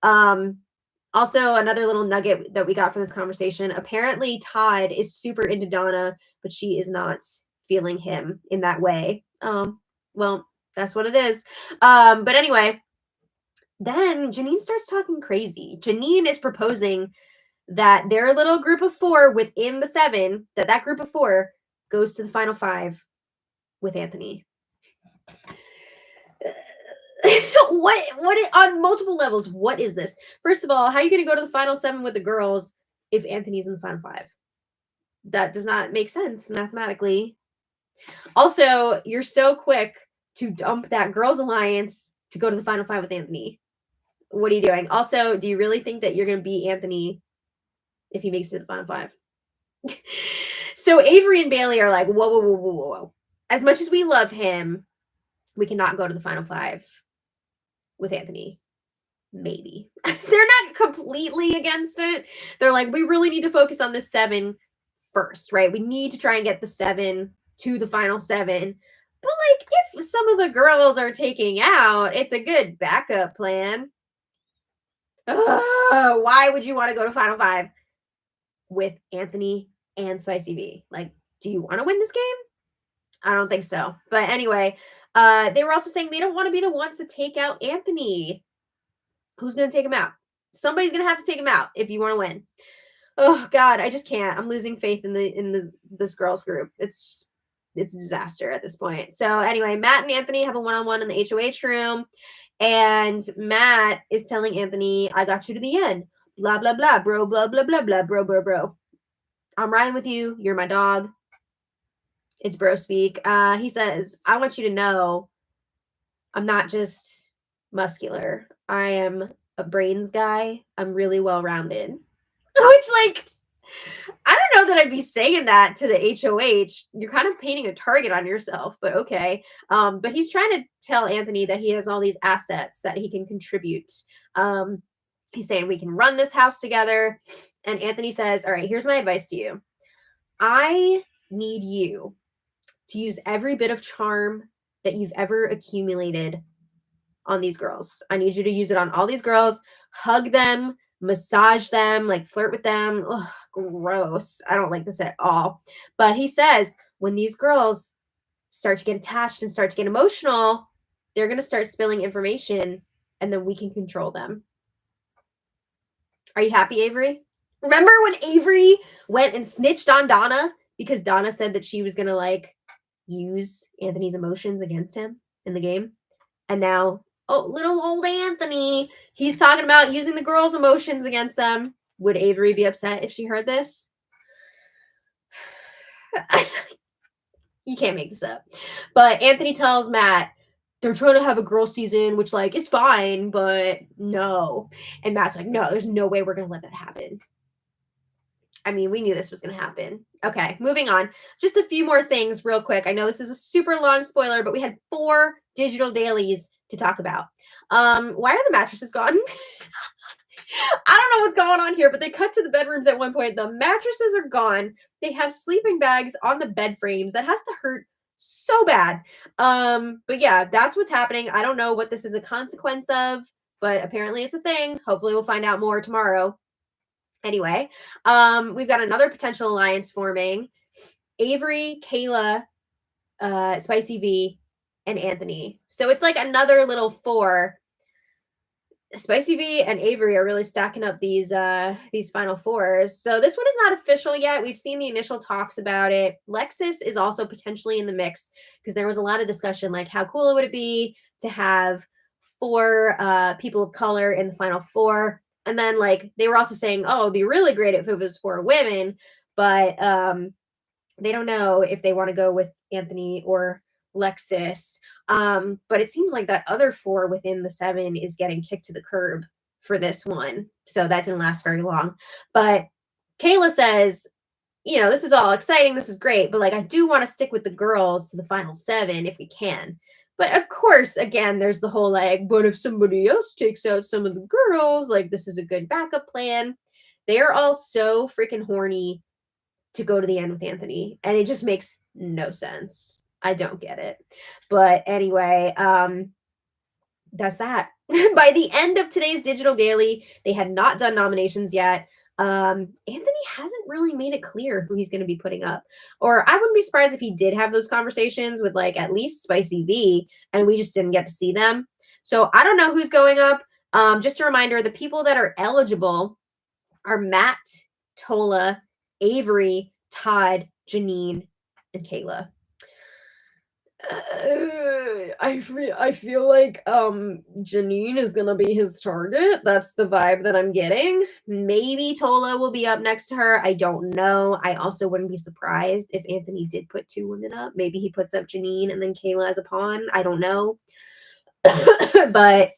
Also, another little nugget that we got from this conversation. Apparently, Todd is super into Donna, but she is not feeling him in that way. Well, that's what it is. But anyway, then Janine starts talking crazy. Janine is proposing that their little group of 4 within the 7, that group of 4 goes to the final 5 with Anthony. What on multiple levels, what is this? First of all, how are you going to go to the final 7 with the girls if Anthony's in the final 5? That does not make sense mathematically. Also, you're so quick to dump that Girls Alliance to go to the final 5 with Anthony. What are you doing? Also, do you really think that you're going to beat Anthony if he makes it to the final 5? So Avery and Bailey are like, whoa. As much as we love him, we cannot go to the final 5 with Anthony. Maybe. They're not completely against it. They're like, we really need to focus on this 7 first, right? We need to try and get the 7 to the final 7. But like, if some of the girls are taking out, it's a good backup plan. Why would you want to go to final 5 with Anthony and Spicy V? Like, do you want to win this game? I don't think so. But anyway, they were also saying they don't want to be the ones to take out Anthony. Who's going to take him out? Somebody's going to have to take him out if you want to win. Oh God, I just can't. I'm losing faith in this girls group. It's a disaster at this point. So anyway, Matt and Anthony have a one-on-one in the HOH room, and Matt is telling Anthony, "I got you to the end. Blah blah blah, bro. Blah blah blah blah, bro. I'm riding with you. You're my dog." It's bro speak. He says, "I want you to know, I'm not just muscular. I am a brains guy. I'm really well-rounded." Which, like, I don't know that I'd be saying that to the HOH. You're kind of painting a target on yourself, but okay. But he's trying to tell Anthony that he has all these assets that he can contribute. Um, he's saying we can run this house together. And Anthony says, all right, here's my advice to you. I need you to use every bit of charm that you've ever accumulated on these girls. I need you to use it on all these girls, hug them, massage them, like flirt with them. Ugh, gross. I don't like this at all. But he says when these girls start to get attached and start to get emotional, they're going to start spilling information and then we can control them. Are you happy, Avery? Remember when Avery went and snitched on Donna because Donna said that she was going to like use Anthony's emotions against him in the game? And now, oh, little old Anthony, he's talking about using the girls' emotions against them. Would Avery be upset if she heard this? You can't make this up. But Anthony tells Matt, they're trying to have a girl season, which, like, is fine, but no. And Matt's like, no, there's no way we're going to let that happen. I mean, we knew this was going to happen. Okay, moving on. Just a few more things real quick. I know this is a super long spoiler, but we had 4 digital dailies to talk about. Why are the mattresses gone? I don't know what's going on here, but they cut to the bedrooms at one point. The mattresses are gone. They have sleeping bags on the bed frames. That has to hurt so bad. But yeah, that's what's happening. I don't know what this is a consequence of, but apparently it's a thing. Hopefully we'll find out more tomorrow. Anyway, we've got another potential alliance forming. Avery, Kayla, Spicy V, and Anthony. So it's like another little 4. Spicy V and Avery are really stacking up these final 4s. So this one is not official yet. We've seen the initial talks about it. Lexus is also potentially in the mix because there was a lot of discussion like how cool would it be to have 4 people of color in the final 4. And then like they were also saying, oh, it'd be really great if it was 4 women, but they don't know if they want to go with Anthony or Lexus. But it seems like that other 4 within the 7 is getting kicked to the curb for this one. So that didn't last very long. But Kayla says, you know, this is all exciting. This is great. But like, I do want to stick with the girls to the final 7 if we can. But of course, again, there's the whole like, but if somebody else takes out some of the girls, like this is a good backup plan. They are all so freaking horny to go to the end with Anthony. And it just makes no sense. I don't get it. But anyway, that's that. By the end of today's digital daily, they had not done nominations yet. Anthony hasn't really made it clear who he's going to be putting up. Or I wouldn't be surprised if he did have those conversations with like at least Spicy V and we just didn't get to see them. So I don't know who's going up. Just a reminder, the people that are eligible are Matt, Tola, Avery, Todd, Janine, and Kayla. I feel like Janine is gonna be his target. That's the vibe that I'm getting. Maybe Tola will be up next to her. I don't know. I also wouldn't be surprised if Anthony did put 2 women up. Maybe he puts up Janine and then Kayla as a pawn. I don't know. But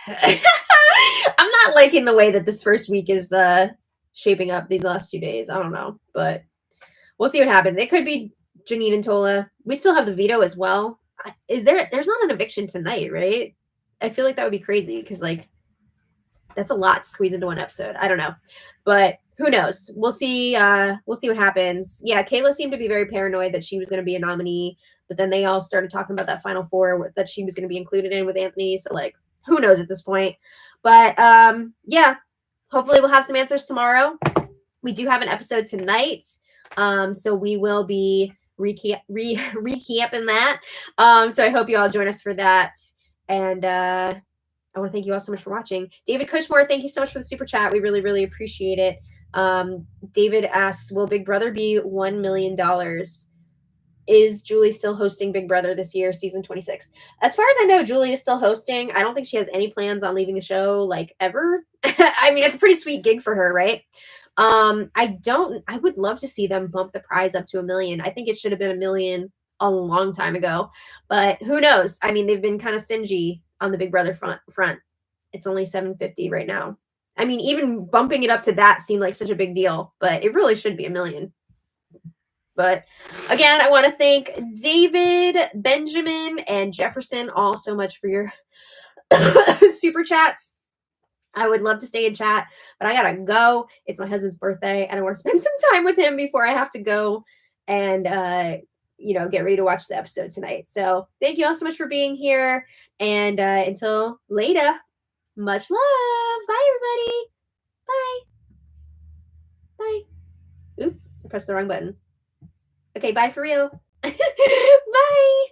I'm not liking the way that this first week is shaping up these last 2 days. I don't know, but we'll see what happens. It could be Janine and Tola. We still have the veto as well. There's not an eviction tonight, right? I feel like that would be crazy because like that's a lot to squeeze into one episode. I don't know. But who knows? We'll see what happens. Yeah, Kayla seemed to be very paranoid that she was going to be a nominee, but then they all started talking about that final 4 that she was going to be included in with Anthony. So like who knows at this point. But yeah, hopefully we'll have some answers tomorrow. We do have an episode tonight. So we will be recapping that. So I hope you all join us for that. And I want to thank you all so much for watching. David Cushmore, thank you so much for the super chat. We really, really appreciate it. David asks, will Big Brother be $1 million? Is Julie still hosting Big Brother this year, season 26? As far as I know, Julie is still hosting. I don't think she has any plans on leaving the show, like, ever. I mean, it's a pretty sweet gig for her, right? I would love to see them bump the prize up to $1 million. I think it should have been $1 million a long time ago, but who knows? I mean, they've been kind of stingy on the Big Brother front. It's only $750 right now. I mean, even bumping it up to that seemed like such a big deal, but it really should be $1 million. But again, I want to thank David, Benjamin, and Jefferson all so much for your super chats. I would love to stay and chat, but I gotta go. It's my husband's birthday, and I want to spend some time with him before I have to go and get ready to watch the episode tonight. So thank you all so much for being here, and until later, much love. Bye, everybody. Bye. Bye. Oop, I pressed the wrong button. Okay, bye for real. Bye.